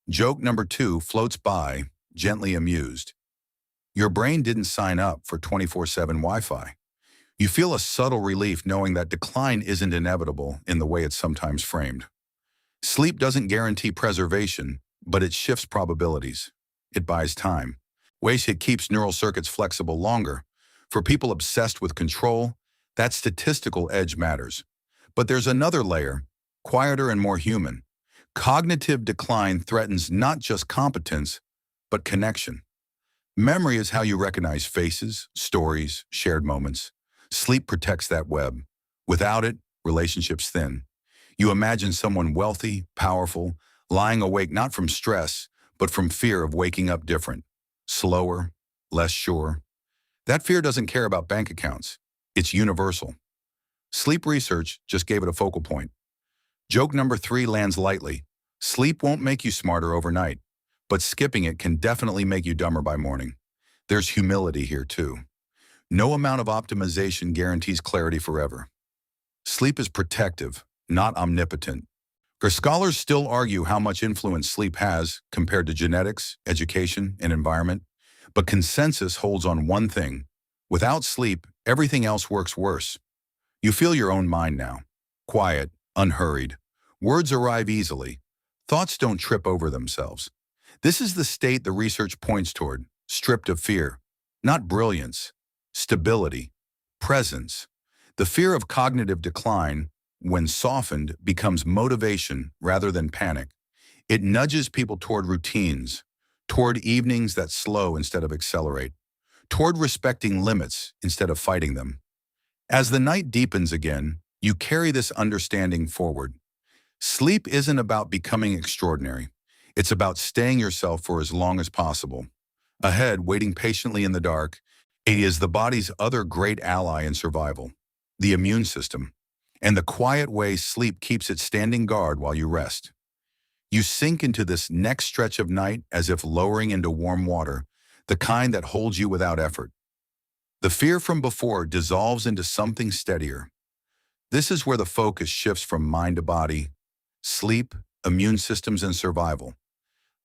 Joke number 2 floats by, gently amused. Your brain didn't sign up for 24/7 Wi-Fi. You feel a subtle relief knowing that decline isn't inevitable in the way it's sometimes framed. Sleep doesn't guarantee preservation, but it shifts probabilities. It buys time. It keeps neural circuits flexible longer. For people obsessed with control, that statistical edge matters. But there's another layer, quieter and more human. Cognitive decline threatens not just competence, but connection. Memory is how you recognize faces, stories, shared moments. Sleep protects that web. Without it, relationships thin. You imagine someone wealthy, powerful, lying awake not from stress, but from fear of waking up different, slower, less sure. That fear doesn't care about bank accounts. It's universal. Sleep research just gave it a focal point. Joke number 3 lands lightly. Sleep won't make you smarter overnight, but skipping it can definitely make you dumber by morning. There's humility here too. No amount of optimization guarantees clarity forever. Sleep is protective, not omnipotent. Scholars still argue how much influence sleep has compared to genetics, education, and environment, but consensus holds on one thing. Without sleep, everything else works worse. You feel your own mind now. Quiet, unhurried. Words arrive easily. Thoughts don't trip over themselves. This is the state the research points toward, stripped of fear. Not brilliance, stability, presence. The fear of cognitive decline, when softened, becomes motivation rather than panic. It nudges people toward routines, toward evenings that slow instead of accelerate, toward respecting limits instead of fighting them. As the night deepens again, you carry this understanding forward. Sleep isn't about becoming extraordinary. It's about staying yourself for as long as possible. Ahead, waiting patiently in the dark, it is the body's other great ally in survival, the immune system, and the quiet way sleep keeps it standing guard while you rest. You sink into this next stretch of night as if lowering into warm water, the kind that holds you without effort. The fear from before dissolves into something steadier. This is where the focus shifts from mind to body, sleep, immune systems, and survival.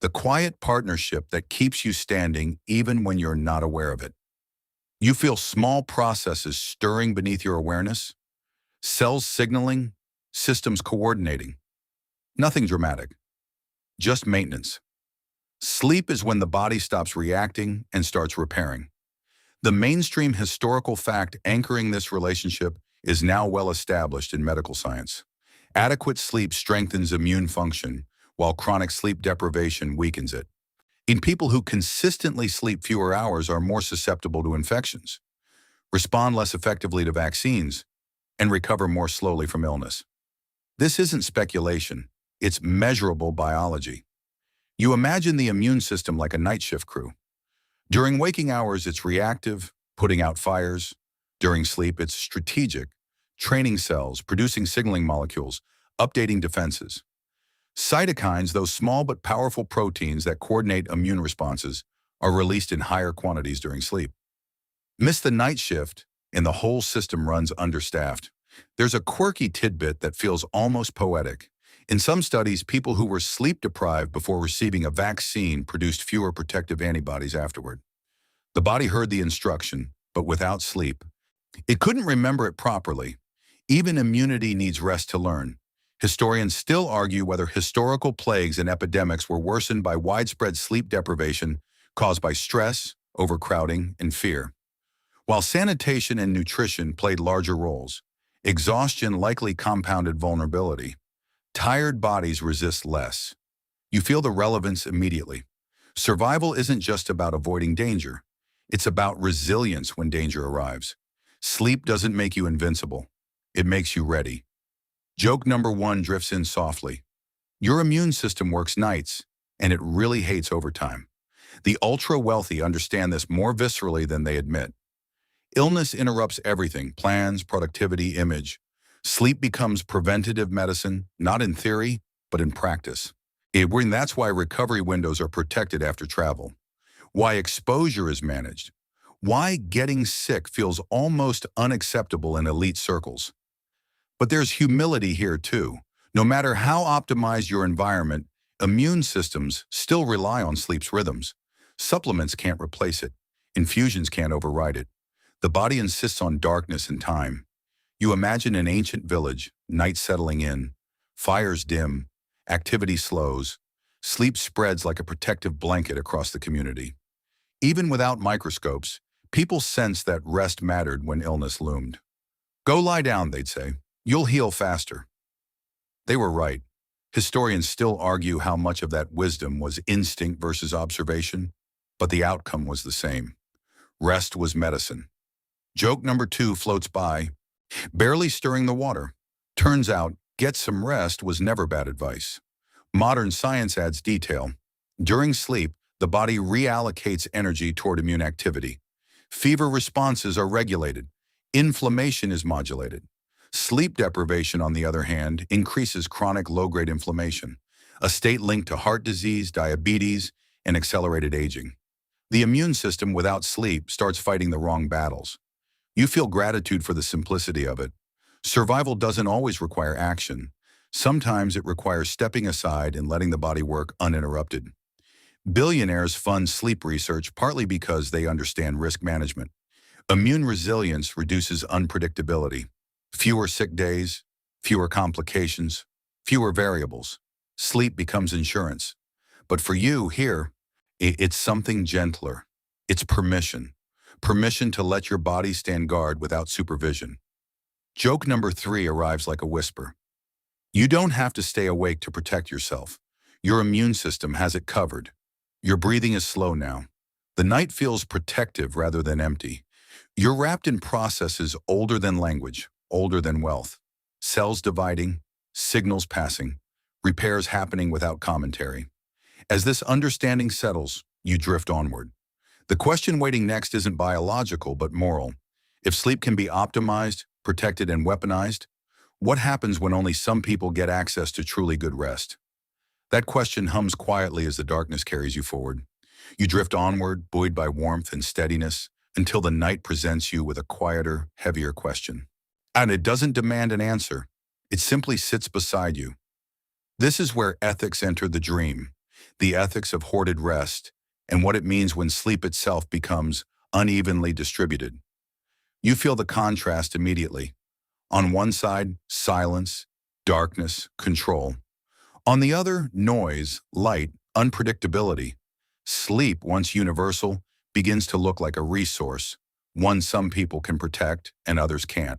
The quiet partnership that keeps you standing even when you're not aware of it. You feel small processes stirring beneath your awareness, cells signaling, systems coordinating. Nothing dramatic, just maintenance. Sleep is when the body stops reacting and starts repairing. The mainstream historical fact anchoring this relationship is now well established in medical science. Adequate sleep strengthens immune function, while chronic sleep deprivation weakens it. In people who consistently sleep fewer hours are more susceptible to infections, respond less effectively to vaccines, and recover more slowly from illness. This isn't speculation, it's measurable biology. You imagine the immune system like a night shift crew. During waking hours, it's reactive, putting out fires. During sleep, it's strategic, training cells, producing signaling molecules, updating defenses. Cytokines, those small but powerful proteins that coordinate immune responses, are released in higher quantities during sleep. Miss the night shift, and the whole system runs understaffed. There's a quirky tidbit that feels almost poetic. In some studies, people who were sleep-deprived before receiving a vaccine produced fewer protective antibodies afterward. The body heard the instruction, but without sleep, it couldn't remember it properly. Even immunity needs rest to learn. Historians still argue whether historical plagues and epidemics were worsened by widespread sleep deprivation caused by stress, overcrowding, and fear. While sanitation and nutrition played larger roles, exhaustion likely compounded vulnerability. Tired bodies resist less. You feel the relevance immediately. Survival isn't just about avoiding danger. It's about resilience when danger arrives. Sleep doesn't make you invincible. It makes you ready. Joke number one drifts in softly. Your immune system works nights, and it really hates overtime. The ultra-wealthy understand this more viscerally than they admit. Illness interrupts everything: plans, productivity, image. Sleep becomes preventative medicine, not in theory, but in practice. That's why recovery windows are protected after travel. Why exposure is managed. Why getting sick feels almost unacceptable in elite circles. But there's humility here too. No matter how optimized your environment, immune systems still rely on sleep's rhythms. Supplements can't replace it. Infusions can't override it. The body insists on darkness and time. You imagine an ancient village, night settling in, fires dim, activity slows, sleep spreads like a protective blanket across the community. Even without microscopes, people sensed that rest mattered when illness loomed. Go lie down, they'd say. You'll heal faster. They were right. Historians still argue how much of that wisdom was instinct versus observation, but the outcome was the same. Rest was medicine. Joke number two floats by, barely stirring the water. Turns out, get some rest was never bad advice. Modern science adds detail. During sleep, the body reallocates energy toward immune activity. Fever responses are regulated. Inflammation is modulated. Sleep deprivation, on the other hand, increases chronic low-grade inflammation, a state linked to heart disease, diabetes, and accelerated aging. The immune system without sleep starts fighting the wrong battles. You feel gratitude for the simplicity of it. Survival doesn't always require action. Sometimes it requires stepping aside and letting the body work uninterrupted. Billionaires fund sleep research partly because they understand risk management. Immune resilience reduces unpredictability. Fewer sick days, fewer complications, fewer variables. Sleep becomes insurance. But for you here, it's something gentler. It's permission. Permission to let your body stand guard without supervision. Joke number three arrives like a whisper. You don't have to stay awake to protect yourself. Your immune system has it covered. Your breathing is slow now. The night feels protective rather than empty. You're wrapped in processes older than language, older than wealth. Cells dividing, signals passing, repairs happening without commentary. As this understanding settles, you drift onward. The question waiting next isn't biological but moral. If sleep can be optimized, protected, and weaponized, what happens when only some people get access to truly good rest? That question hums quietly as the darkness carries you forward. You drift onward, buoyed by warmth and steadiness, until the night presents you with a quieter, heavier question. And it doesn't demand an answer. It simply sits beside you. This is where ethics enter the dream, the ethics of hoarded rest, and what it means when sleep itself becomes unevenly distributed. You feel the contrast immediately. On one side, silence, darkness, control. On the other, noise, light, unpredictability. Sleep, once universal, begins to look like a resource, one some people can protect and others can't.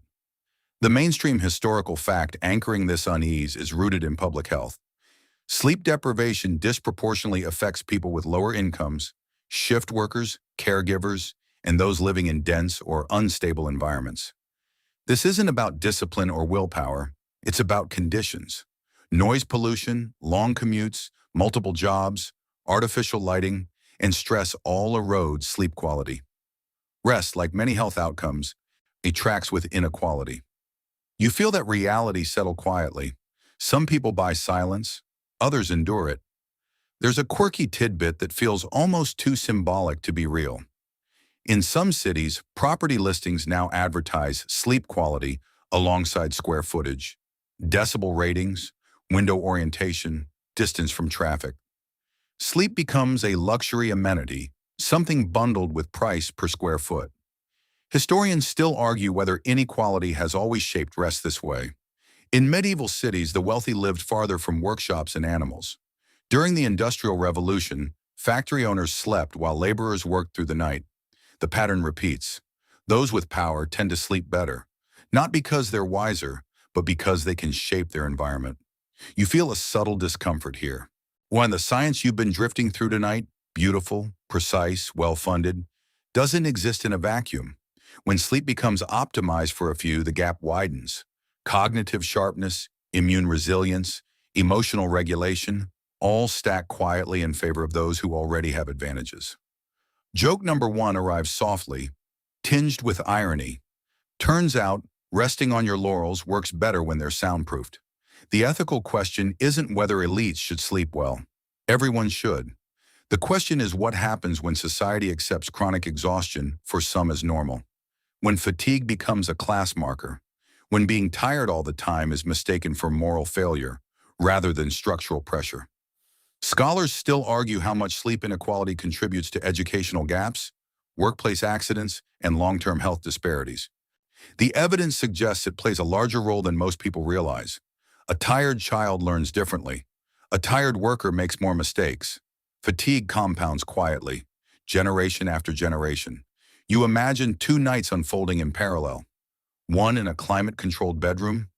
The mainstream historical fact anchoring this unease is rooted in public health. Sleep deprivation disproportionately affects people with lower incomes, shift workers, caregivers, and those living in dense or unstable environments. This isn't about discipline or willpower, it's about conditions. Noise pollution, long commutes, multiple jobs, artificial lighting, and stress all erode sleep quality. Rest, like many health outcomes, attracts with inequality. You feel that reality settle quietly. Some people buy silence, others endure it. There's a quirky tidbit that feels almost too symbolic to be real. In some cities, property listings now advertise sleep quality alongside square footage, decibel ratings, window orientation, distance from traffic. Sleep becomes a luxury amenity, something bundled with price per square foot. Historians still argue whether inequality has always shaped rest this way. In medieval cities, the wealthy lived farther from workshops and animals. During the Industrial Revolution, factory owners slept while laborers worked through the night. The pattern repeats. Those with power tend to sleep better, not because they're wiser, but because they can shape their environment. You feel a subtle discomfort here. When the science you've been drifting through tonight, beautiful, precise, well-funded, doesn't exist in a vacuum. When sleep becomes optimized for a few, the gap widens. Cognitive sharpness, immune resilience, emotional regulation, all stack quietly in favor of those who already have advantages. Joke number one arrives softly, tinged with irony. Turns out, resting on your laurels works better when they're soundproofed. The ethical question isn't whether elites should sleep well. Everyone should. The question is what happens when society accepts chronic exhaustion for some as normal. When fatigue becomes a class marker. When being tired all the time is mistaken for moral failure, rather than structural pressure. Scholars still argue how much sleep inequality contributes to educational gaps, workplace accidents, and long-term health disparities. The evidence suggests it plays a larger role than most people realize. A tired child learns differently. A tired worker makes more mistakes. Fatigue compounds quietly, generation after generation. You imagine two nights unfolding in parallel. One in a climate-controlled bedroom,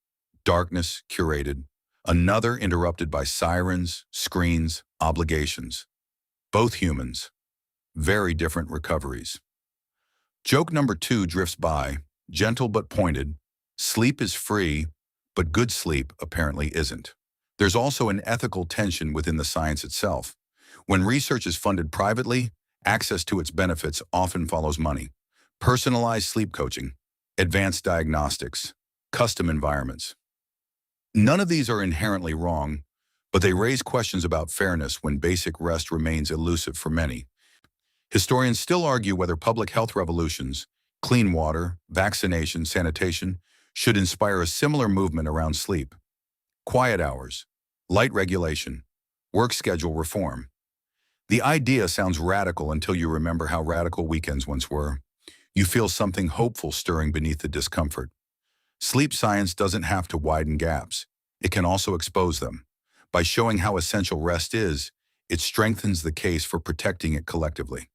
darkness curated. Another interrupted by sirens, screens, obligations. Both humans. Very different recoveries. Joke number two drifts by, gentle but pointed. Sleep is free, but good sleep apparently isn't. There's also an ethical tension within the science itself. When research is funded privately, access to its benefits often follows money. Personalized sleep coaching, advanced diagnostics, custom environments. None of these are inherently wrong, but they raise questions about fairness when basic rest remains elusive for many. Historians still argue whether public health revolutions, clean water, vaccination, sanitation, should inspire a similar movement around sleep. Quiet hours, light regulation, work schedule reform. The idea sounds radical until you remember how radical weekends once were. You feel something hopeful stirring beneath the discomfort. Sleep science doesn't have to widen gaps. It can also expose them. By showing how essential rest is, it strengthens the case for protecting it collectively.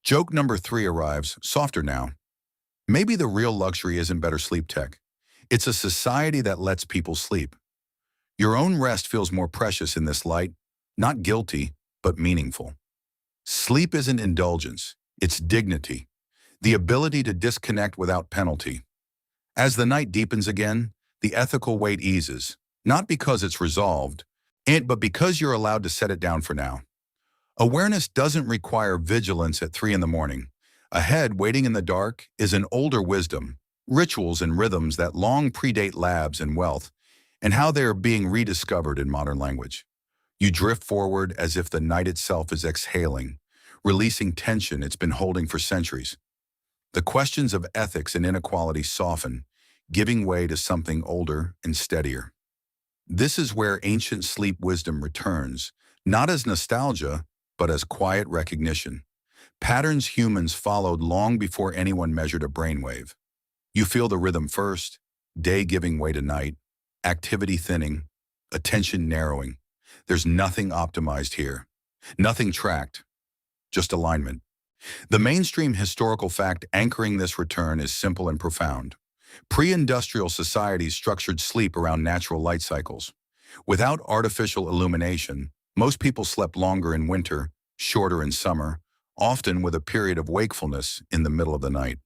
Joke number three arrives, softer now. Maybe the real luxury isn't better sleep tech. It's a society that lets people sleep. Your own rest feels more precious in this light, not guilty, but meaningful. Sleep isn't indulgence, it's dignity. The ability to disconnect without penalty. As the night deepens again, the ethical weight eases, not because it's resolved, but because you're allowed to set it down for now. Awareness doesn't require vigilance at 3 in the morning. A head waiting in the dark is an older wisdom, rituals and rhythms that long predate labs and wealth, and how they are being rediscovered in modern language. You drift forward as if the night itself is exhaling, releasing tension it's been holding for centuries. The questions of ethics and inequality soften, giving way to something older and steadier. This is where ancient sleep wisdom returns, not as nostalgia, but as quiet recognition. Patterns humans followed long before anyone measured a brainwave. You feel the rhythm first, day giving way to night, activity thinning, attention narrowing. There's nothing optimized here, nothing tracked, just alignment. The mainstream historical fact anchoring this return is simple and profound. Pre-industrial societies structured sleep around natural light cycles. Without artificial illumination, most people slept longer in winter, shorter in summer, often with a period of wakefulness in the middle of the night.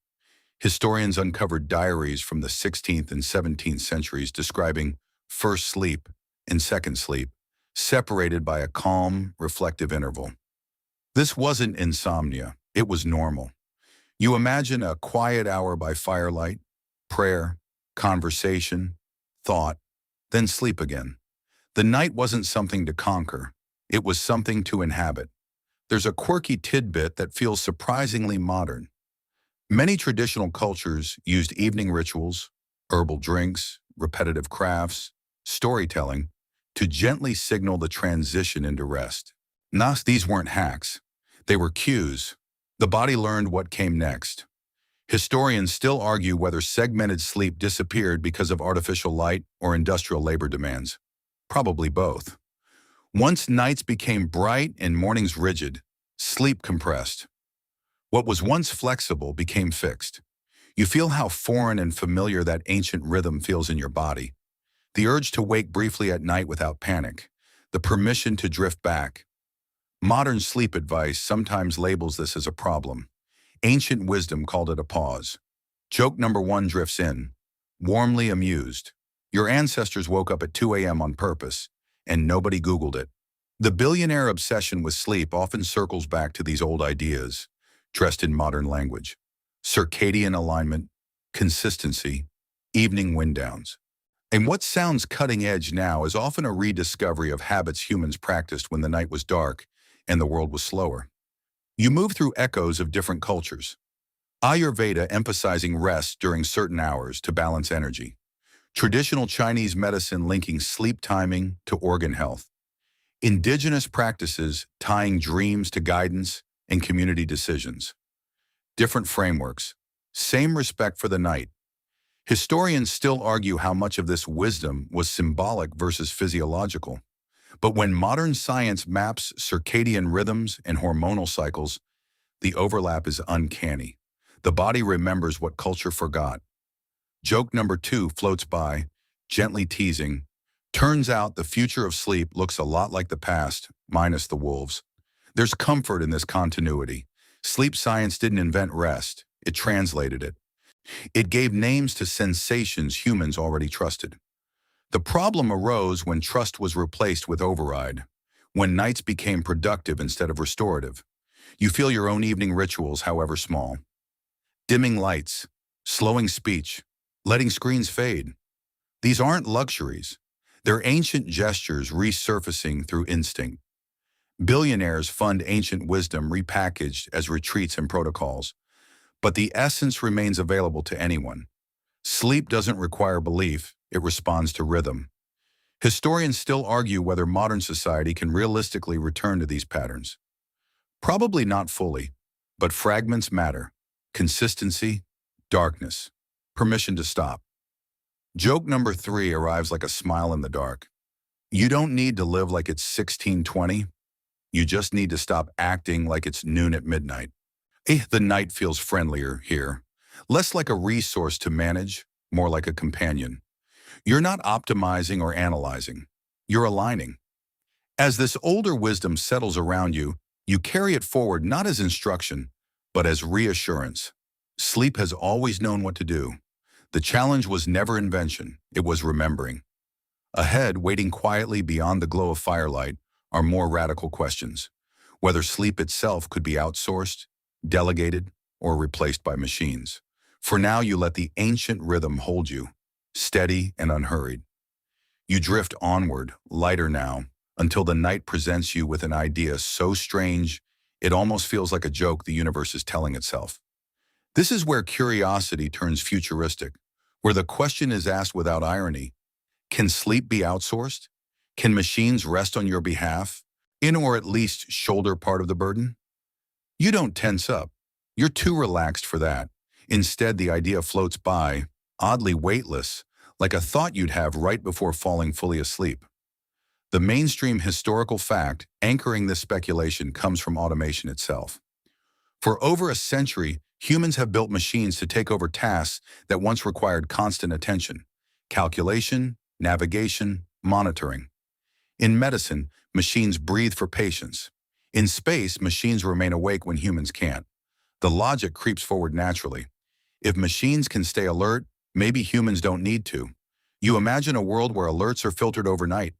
Historians uncovered diaries from the 16th and 17th centuries describing first sleep and second sleep, separated by a calm, reflective interval. This wasn't insomnia, it was normal. You imagine a quiet hour by firelight, prayer, conversation, thought, then sleep again. The night wasn't something to conquer, it was something to inhabit. There's a quirky tidbit that feels surprisingly modern. Many traditional cultures used evening rituals, herbal drinks, repetitive crafts, storytelling, to gently signal the transition into rest. These weren't hacks. They were cues. The body learned what came next. Historians still argue whether segmented sleep disappeared because of artificial light or industrial labor demands. Probably both. Once nights became bright and mornings rigid, sleep compressed. What was once flexible became fixed. You feel how foreign and familiar that ancient rhythm feels in your body. The urge to wake briefly at night without panic. The permission to drift back. Modern sleep advice sometimes labels this as a problem. Ancient wisdom called it a pause. Joke number one drifts in. Warmly amused. Your ancestors woke up at 2 a.m. on purpose, and nobody Googled it. The billionaire obsession with sleep often circles back to these old ideas, dressed in modern language. Circadian alignment, consistency, evening wind downs. And what sounds cutting edge now is often a rediscovery of habits humans practiced when the night was dark and the world was slower. You move through echoes of different cultures. Ayurveda emphasizing rest during certain hours to balance energy. Traditional Chinese medicine linking sleep timing to organ health. Indigenous practices tying dreams to guidance and community decisions. Different frameworks. Same respect for the night. Historians still argue how much of this wisdom was symbolic versus physiological. But when modern science maps circadian rhythms and hormonal cycles, the overlap is uncanny. The body remembers what culture forgot. Joke number two floats by, gently teasing. Turns out the future of sleep looks a lot like the past, minus the wolves. There's comfort in this continuity. Sleep science didn't invent rest, it translated it. It gave names to sensations humans already trusted. The problem arose when trust was replaced with override, when nights became productive instead of restorative. You feel your own evening rituals, however small. Dimming lights, slowing speech, letting screens fade. These aren't luxuries. They're ancient gestures resurfacing through instinct. Billionaires fund ancient wisdom repackaged as retreats and protocols. But the essence remains available to anyone. Sleep doesn't require belief, it responds to rhythm. Historians still argue whether modern society can realistically return to these patterns. Probably not fully, but fragments matter. Consistency, darkness, permission to stop. Joke number three arrives like a smile in the dark. You don't need to live like it's 1620. You just need to stop acting like it's noon at midnight. The night feels friendlier here. Less like a resource to manage, more like a companion. You're not optimizing or analyzing. You're aligning. As this older wisdom settles around you, you carry it forward not as instruction, but as reassurance. Sleep has always known what to do. The challenge was never invention, it was remembering. Ahead, waiting quietly beyond the glow of firelight, are more radical questions. Whether sleep itself could be outsourced, delegated, or replaced by machines. For now, you let the ancient rhythm hold you, steady and unhurried. You drift onward, lighter now, until the night presents you with an idea so strange, it almost feels like a joke the universe is telling itself. This is where curiosity turns futuristic, where the question is asked without irony. Can sleep be outsourced? Can machines rest on your behalf, in or at least shoulder part of the burden? You don't tense up. You're too relaxed for that. Instead, the idea floats by, oddly weightless, like a thought you'd have right before falling fully asleep. The mainstream historical fact anchoring this speculation comes from automation itself. For over a century, humans have built machines to take over tasks that once required constant attention: calculation, navigation, monitoring. In medicine, machines breathe for patients. In space, machines remain awake when humans can't. The logic creeps forward naturally. If machines can stay alert, maybe humans don't need to. You imagine a world where alerts are filtered overnight,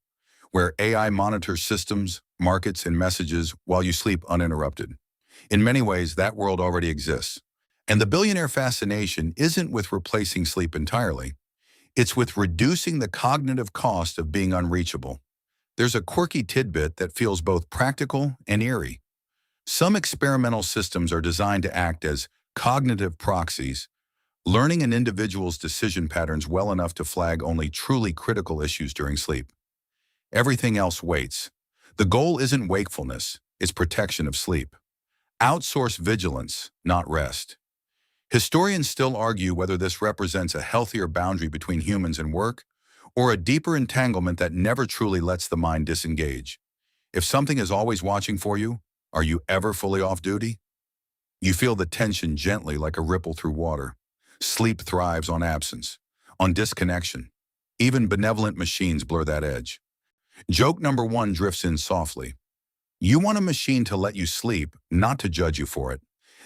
where AI monitors systems, markets, and messages while you sleep uninterrupted. In many ways, that world already exists. And the billionaire fascination isn't with replacing sleep entirely. It's with reducing the cognitive cost of being unreachable. There's a quirky tidbit that feels both practical and eerie. Some experimental systems are designed to act as cognitive proxies, learning an individual's decision patterns well enough to flag only truly critical issues during sleep. Everything else waits. The goal isn't wakefulness, it's protection of sleep. Outsource vigilance, not rest. Historians still argue whether this represents a healthier boundary between humans and work, or a deeper entanglement that never truly lets the mind disengage. If something is always watching for you, are you ever fully off duty? You feel the tension gently like a ripple through water. Sleep thrives on absence, on disconnection. Even benevolent machines blur that edge. Joke number one drifts in softly. You want a machine to let you sleep, not to judge you for it.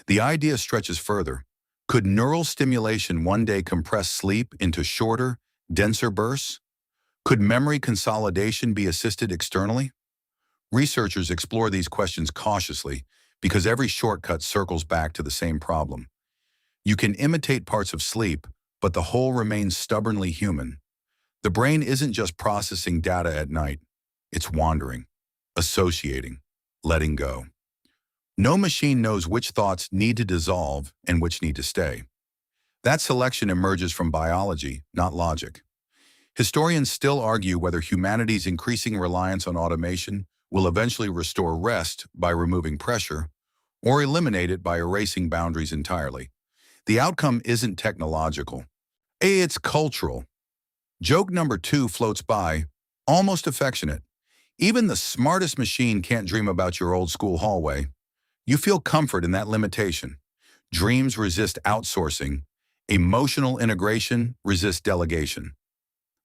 The idea stretches further. Could neural stimulation one day compress sleep into shorter, denser bursts? Could memory consolidation be assisted externally? Researchers explore these questions cautiously because every shortcut circles back to the same problem. You can imitate parts of sleep, but the whole remains stubbornly human. The brain isn't just processing data at night. It's wandering, associating, letting go. No machine knows which thoughts need to dissolve and which need to stay. That selection emerges from biology, not logic. Historians still argue whether humanity's increasing reliance on automation will eventually restore rest by removing pressure or eliminate it by erasing boundaries entirely. The outcome isn't technological. It's cultural. Joke number two floats by, almost affectionate. Even the smartest machine can't dream about your old school hallway. You feel comfort in that limitation. Dreams resist outsourcing. Emotional integration resists delegation.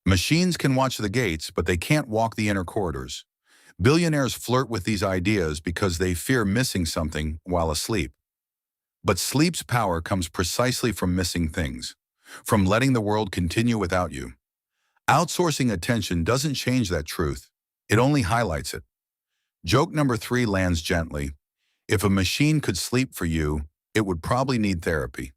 Machines can watch the gates, but they can't walk the inner corridors. Billionaires flirt with these ideas because they fear missing something while asleep. But sleep's power comes precisely from missing things, from letting the world continue without you. Outsourcing attention doesn't change that truth. It only highlights it. Joke number three lands gently. If a machine could sleep for you, it would probably need therapy.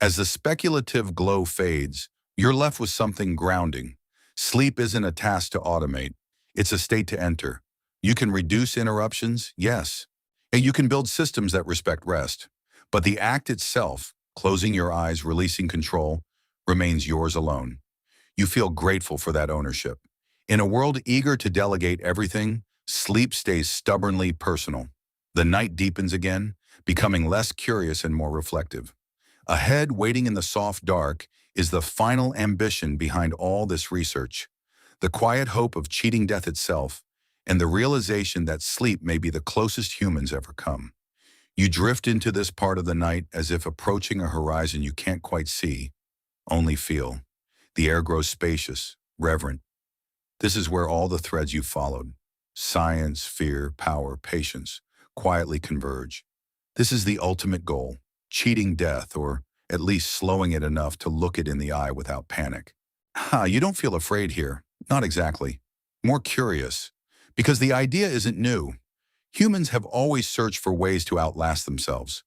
As the speculative glow fades, you're left with something grounding. Sleep isn't a task to automate. It's a state to enter. You can reduce interruptions, yes. And you can build systems that respect rest. But the act itself, closing your eyes, releasing control, remains yours alone. You feel grateful for that ownership. In a world eager to delegate everything, sleep stays stubbornly personal. The night deepens again, becoming less curious and more reflective. Ahead, waiting in the soft dark, is the final ambition behind all this research. The quiet hope of cheating death itself, and the realization that sleep may be the closest humans ever come. You drift into this part of the night as if approaching a horizon you can't quite see, only feel. The air grows spacious, reverent. This is where all the threads you followed, science, fear, power, patience, quietly converge. This is the ultimate goal, cheating death, or at least slowing it enough to look it in the eye without panic. You don't feel afraid here. Not exactly. More curious. Because the idea isn't new. Humans have always searched for ways to outlast themselves.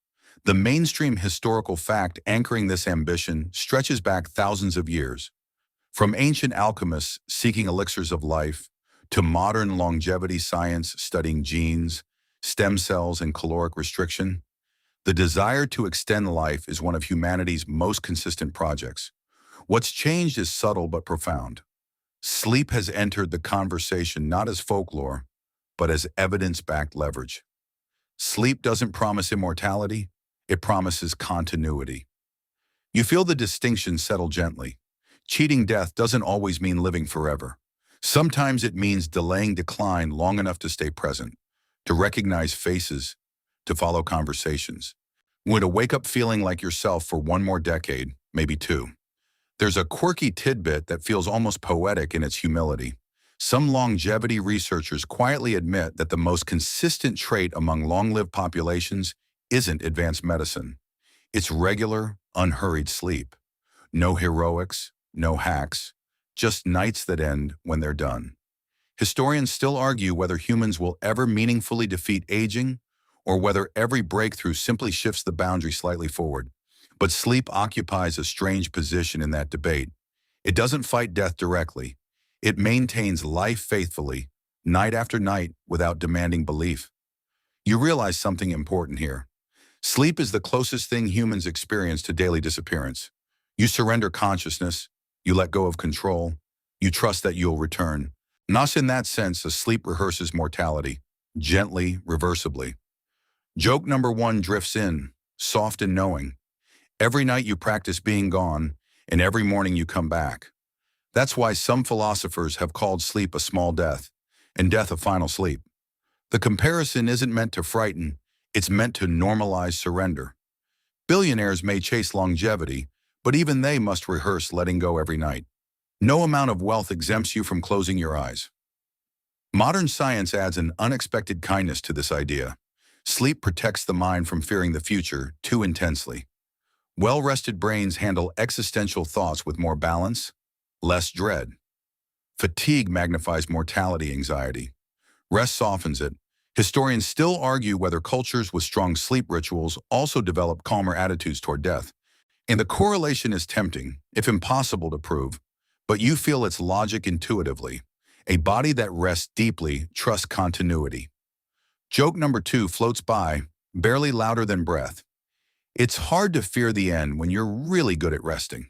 The mainstream historical fact anchoring this ambition stretches back thousands of years. From ancient alchemists seeking elixirs of life, to modern longevity science studying genes, stem cells, and caloric restriction, the desire to extend life is one of humanity's most consistent projects. What's changed is subtle but profound. Sleep has entered the conversation not as folklore, but as evidence-backed leverage. Sleep doesn't promise immortality, it promises continuity. You feel the distinction settle gently. Cheating death doesn't always mean living forever. Sometimes it means delaying decline long enough to stay present, to recognize faces, to follow conversations. To wake up feeling like yourself for one more decade, maybe two. There's a quirky tidbit that feels almost poetic in its humility. Some longevity researchers quietly admit that the most consistent trait among long-lived populations isn't advanced medicine. It's regular, unhurried sleep. No heroics, no hacks, just nights that end when they're done. Historians still argue whether humans will ever meaningfully defeat aging or whether every breakthrough simply shifts the boundary slightly forward. But sleep occupies a strange position in that debate. It doesn't fight death directly. It maintains life faithfully, night after night, without demanding belief. You realize something important here. Sleep is the closest thing humans experience to daily disappearance. You surrender consciousness, you let go of control, you trust that you'll return. Thus, in that sense, a sleep rehearses mortality, gently, reversibly. Joke number one drifts in, soft and knowing. Every night you practice being gone, and every morning you come back. That's why some philosophers have called sleep a small death, and death a final sleep. The comparison isn't meant to frighten, it's meant to normalize surrender. Billionaires may chase longevity, but even they must rehearse letting go every night. No amount of wealth exempts you from closing your eyes. Modern science adds an unexpected kindness to this idea. Sleep protects the mind from fearing the future too intensely. Well-rested brains handle existential thoughts with more balance, less dread. Fatigue magnifies mortality anxiety. Rest softens it. Historians still argue whether cultures with strong sleep rituals also develop calmer attitudes toward death. And the correlation is tempting, if impossible to prove, but you feel its logic intuitively. A body that rests deeply trusts continuity. Joke number 2 floats by, barely louder than breath. It's hard to fear the end when you're really good at resting.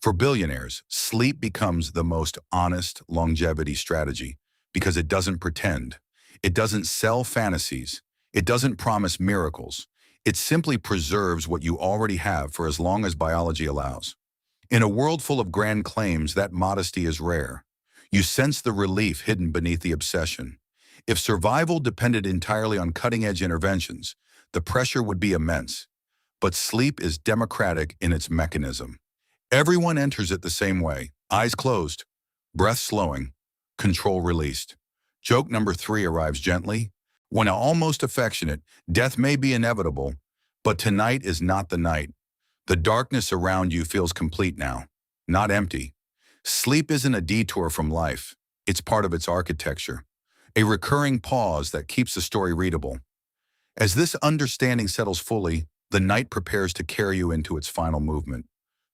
For billionaires, sleep becomes the most honest longevity strategy because it doesn't pretend. It doesn't sell fantasies. It doesn't promise miracles. It simply preserves what you already have for as long as biology allows. In a world full of grand claims, that modesty is rare. You sense the relief hidden beneath the obsession. If survival depended entirely on cutting-edge interventions, the pressure would be immense. But sleep is democratic in its mechanism. Everyone enters it the same way, eyes closed, breath slowing, control released. Joke number 3 arrives gently. When almost affectionate, death may be inevitable, but tonight is not the night. The darkness around you feels complete now, not empty. Sleep isn't a detour from life. It's part of its architecture, a recurring pause that keeps the story readable. As this understanding settles fully, the night prepares to carry you into its final movement.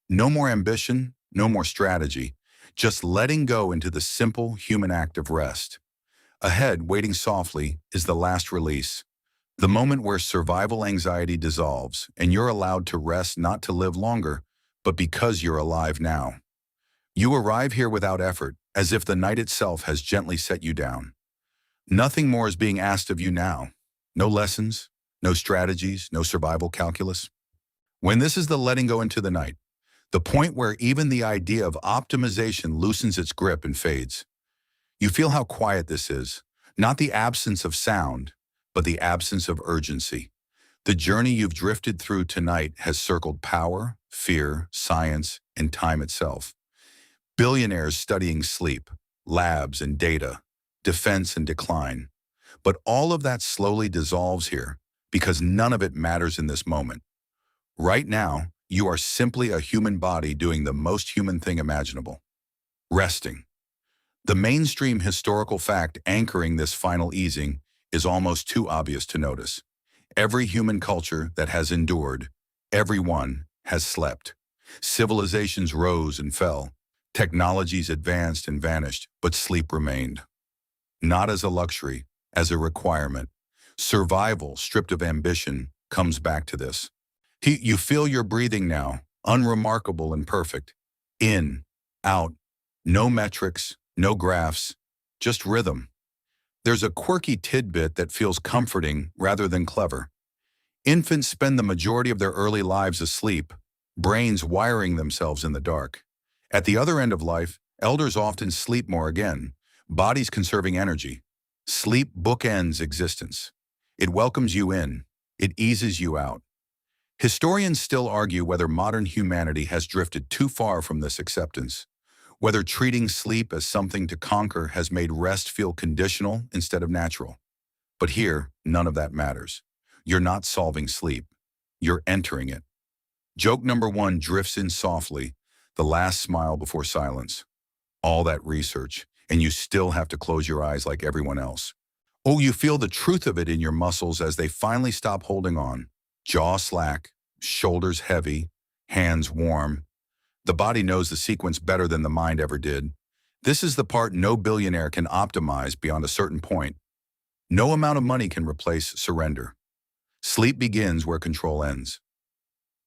No more ambition, no more strategy, just letting go into the simple human act of rest. Ahead, waiting softly, is the last release, the moment where survival anxiety dissolves and you're allowed to rest not to live longer, but because you're alive now. You arrive here without effort, as if the night itself has gently set you down. Nothing more is being asked of you now. No lessons, no strategies, no survival calculus. When this is the letting go into the night, the point where even the idea of optimization loosens its grip and fades. You feel how quiet this is, not the absence of sound, but the absence of urgency. The journey you've drifted through tonight has circled power, fear, science, and time itself. Billionaires studying sleep, labs and data, defense and decline. But all of that slowly dissolves here because none of it matters in this moment. Right now, you are simply a human body doing the most human thing imaginable: resting. The mainstream historical fact anchoring this final easing is almost too obvious to notice. Every human culture that has endured, everyone has slept. Civilizations rose and fell. Technologies advanced and vanished, but sleep remained. Not as a luxury, as a requirement. Survival, stripped of ambition, comes back to this. You feel your breathing now, unremarkable and perfect. In, out, no metrics, no graphs, just rhythm. There's a quirky tidbit that feels comforting rather than clever. Infants spend the majority of their early lives asleep, brains wiring themselves in the dark. At the other end of life, elders often sleep more again, bodies conserving energy. Sleep bookends existence. It welcomes you in. It eases you out. Historians still argue whether modern humanity has drifted too far from this acceptance, whether treating sleep as something to conquer has made rest feel conditional instead of natural. But here, none of that matters. You're not solving sleep. You're entering it. Joke number 1 drifts in softly, the last smile before silence. All that research, and you still have to close your eyes like everyone else. Oh, you feel the truth of it in your muscles as they finally stop holding on. Jaw slack, shoulders heavy, hands warm. The body knows the sequence better than the mind ever did. This is the part no billionaire can optimize beyond a certain point. No amount of money can replace surrender. Sleep begins where control ends.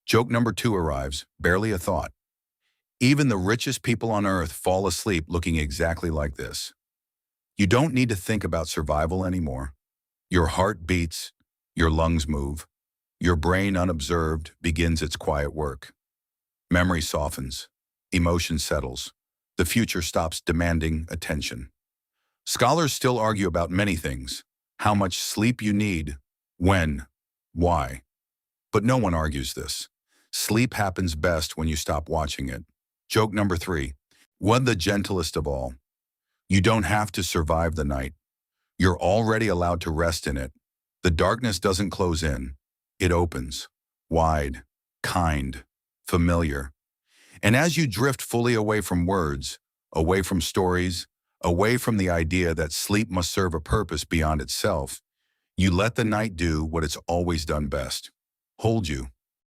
Joke number 2 arrives, barely a thought. Even the richest people on earth fall asleep looking exactly like this. You don't need to think about survival anymore. Your heart beats, your lungs move. Your brain, unobserved, begins its quiet work. Memory softens. Emotion settles. The future stops demanding attention. Scholars still argue about many things: how much sleep you need, when, why. But no one argues this. Sleep happens best when you stop watching it. Joke number 3. One the gentlest of all. You don't have to survive the night. You're already allowed to rest in it. The darkness doesn't close in. It opens. Wide, kind, familiar. And as you drift fully away from words, away from stories, away from the idea that sleep must serve a purpose beyond itself, you let the night do what it's always done best: hold you.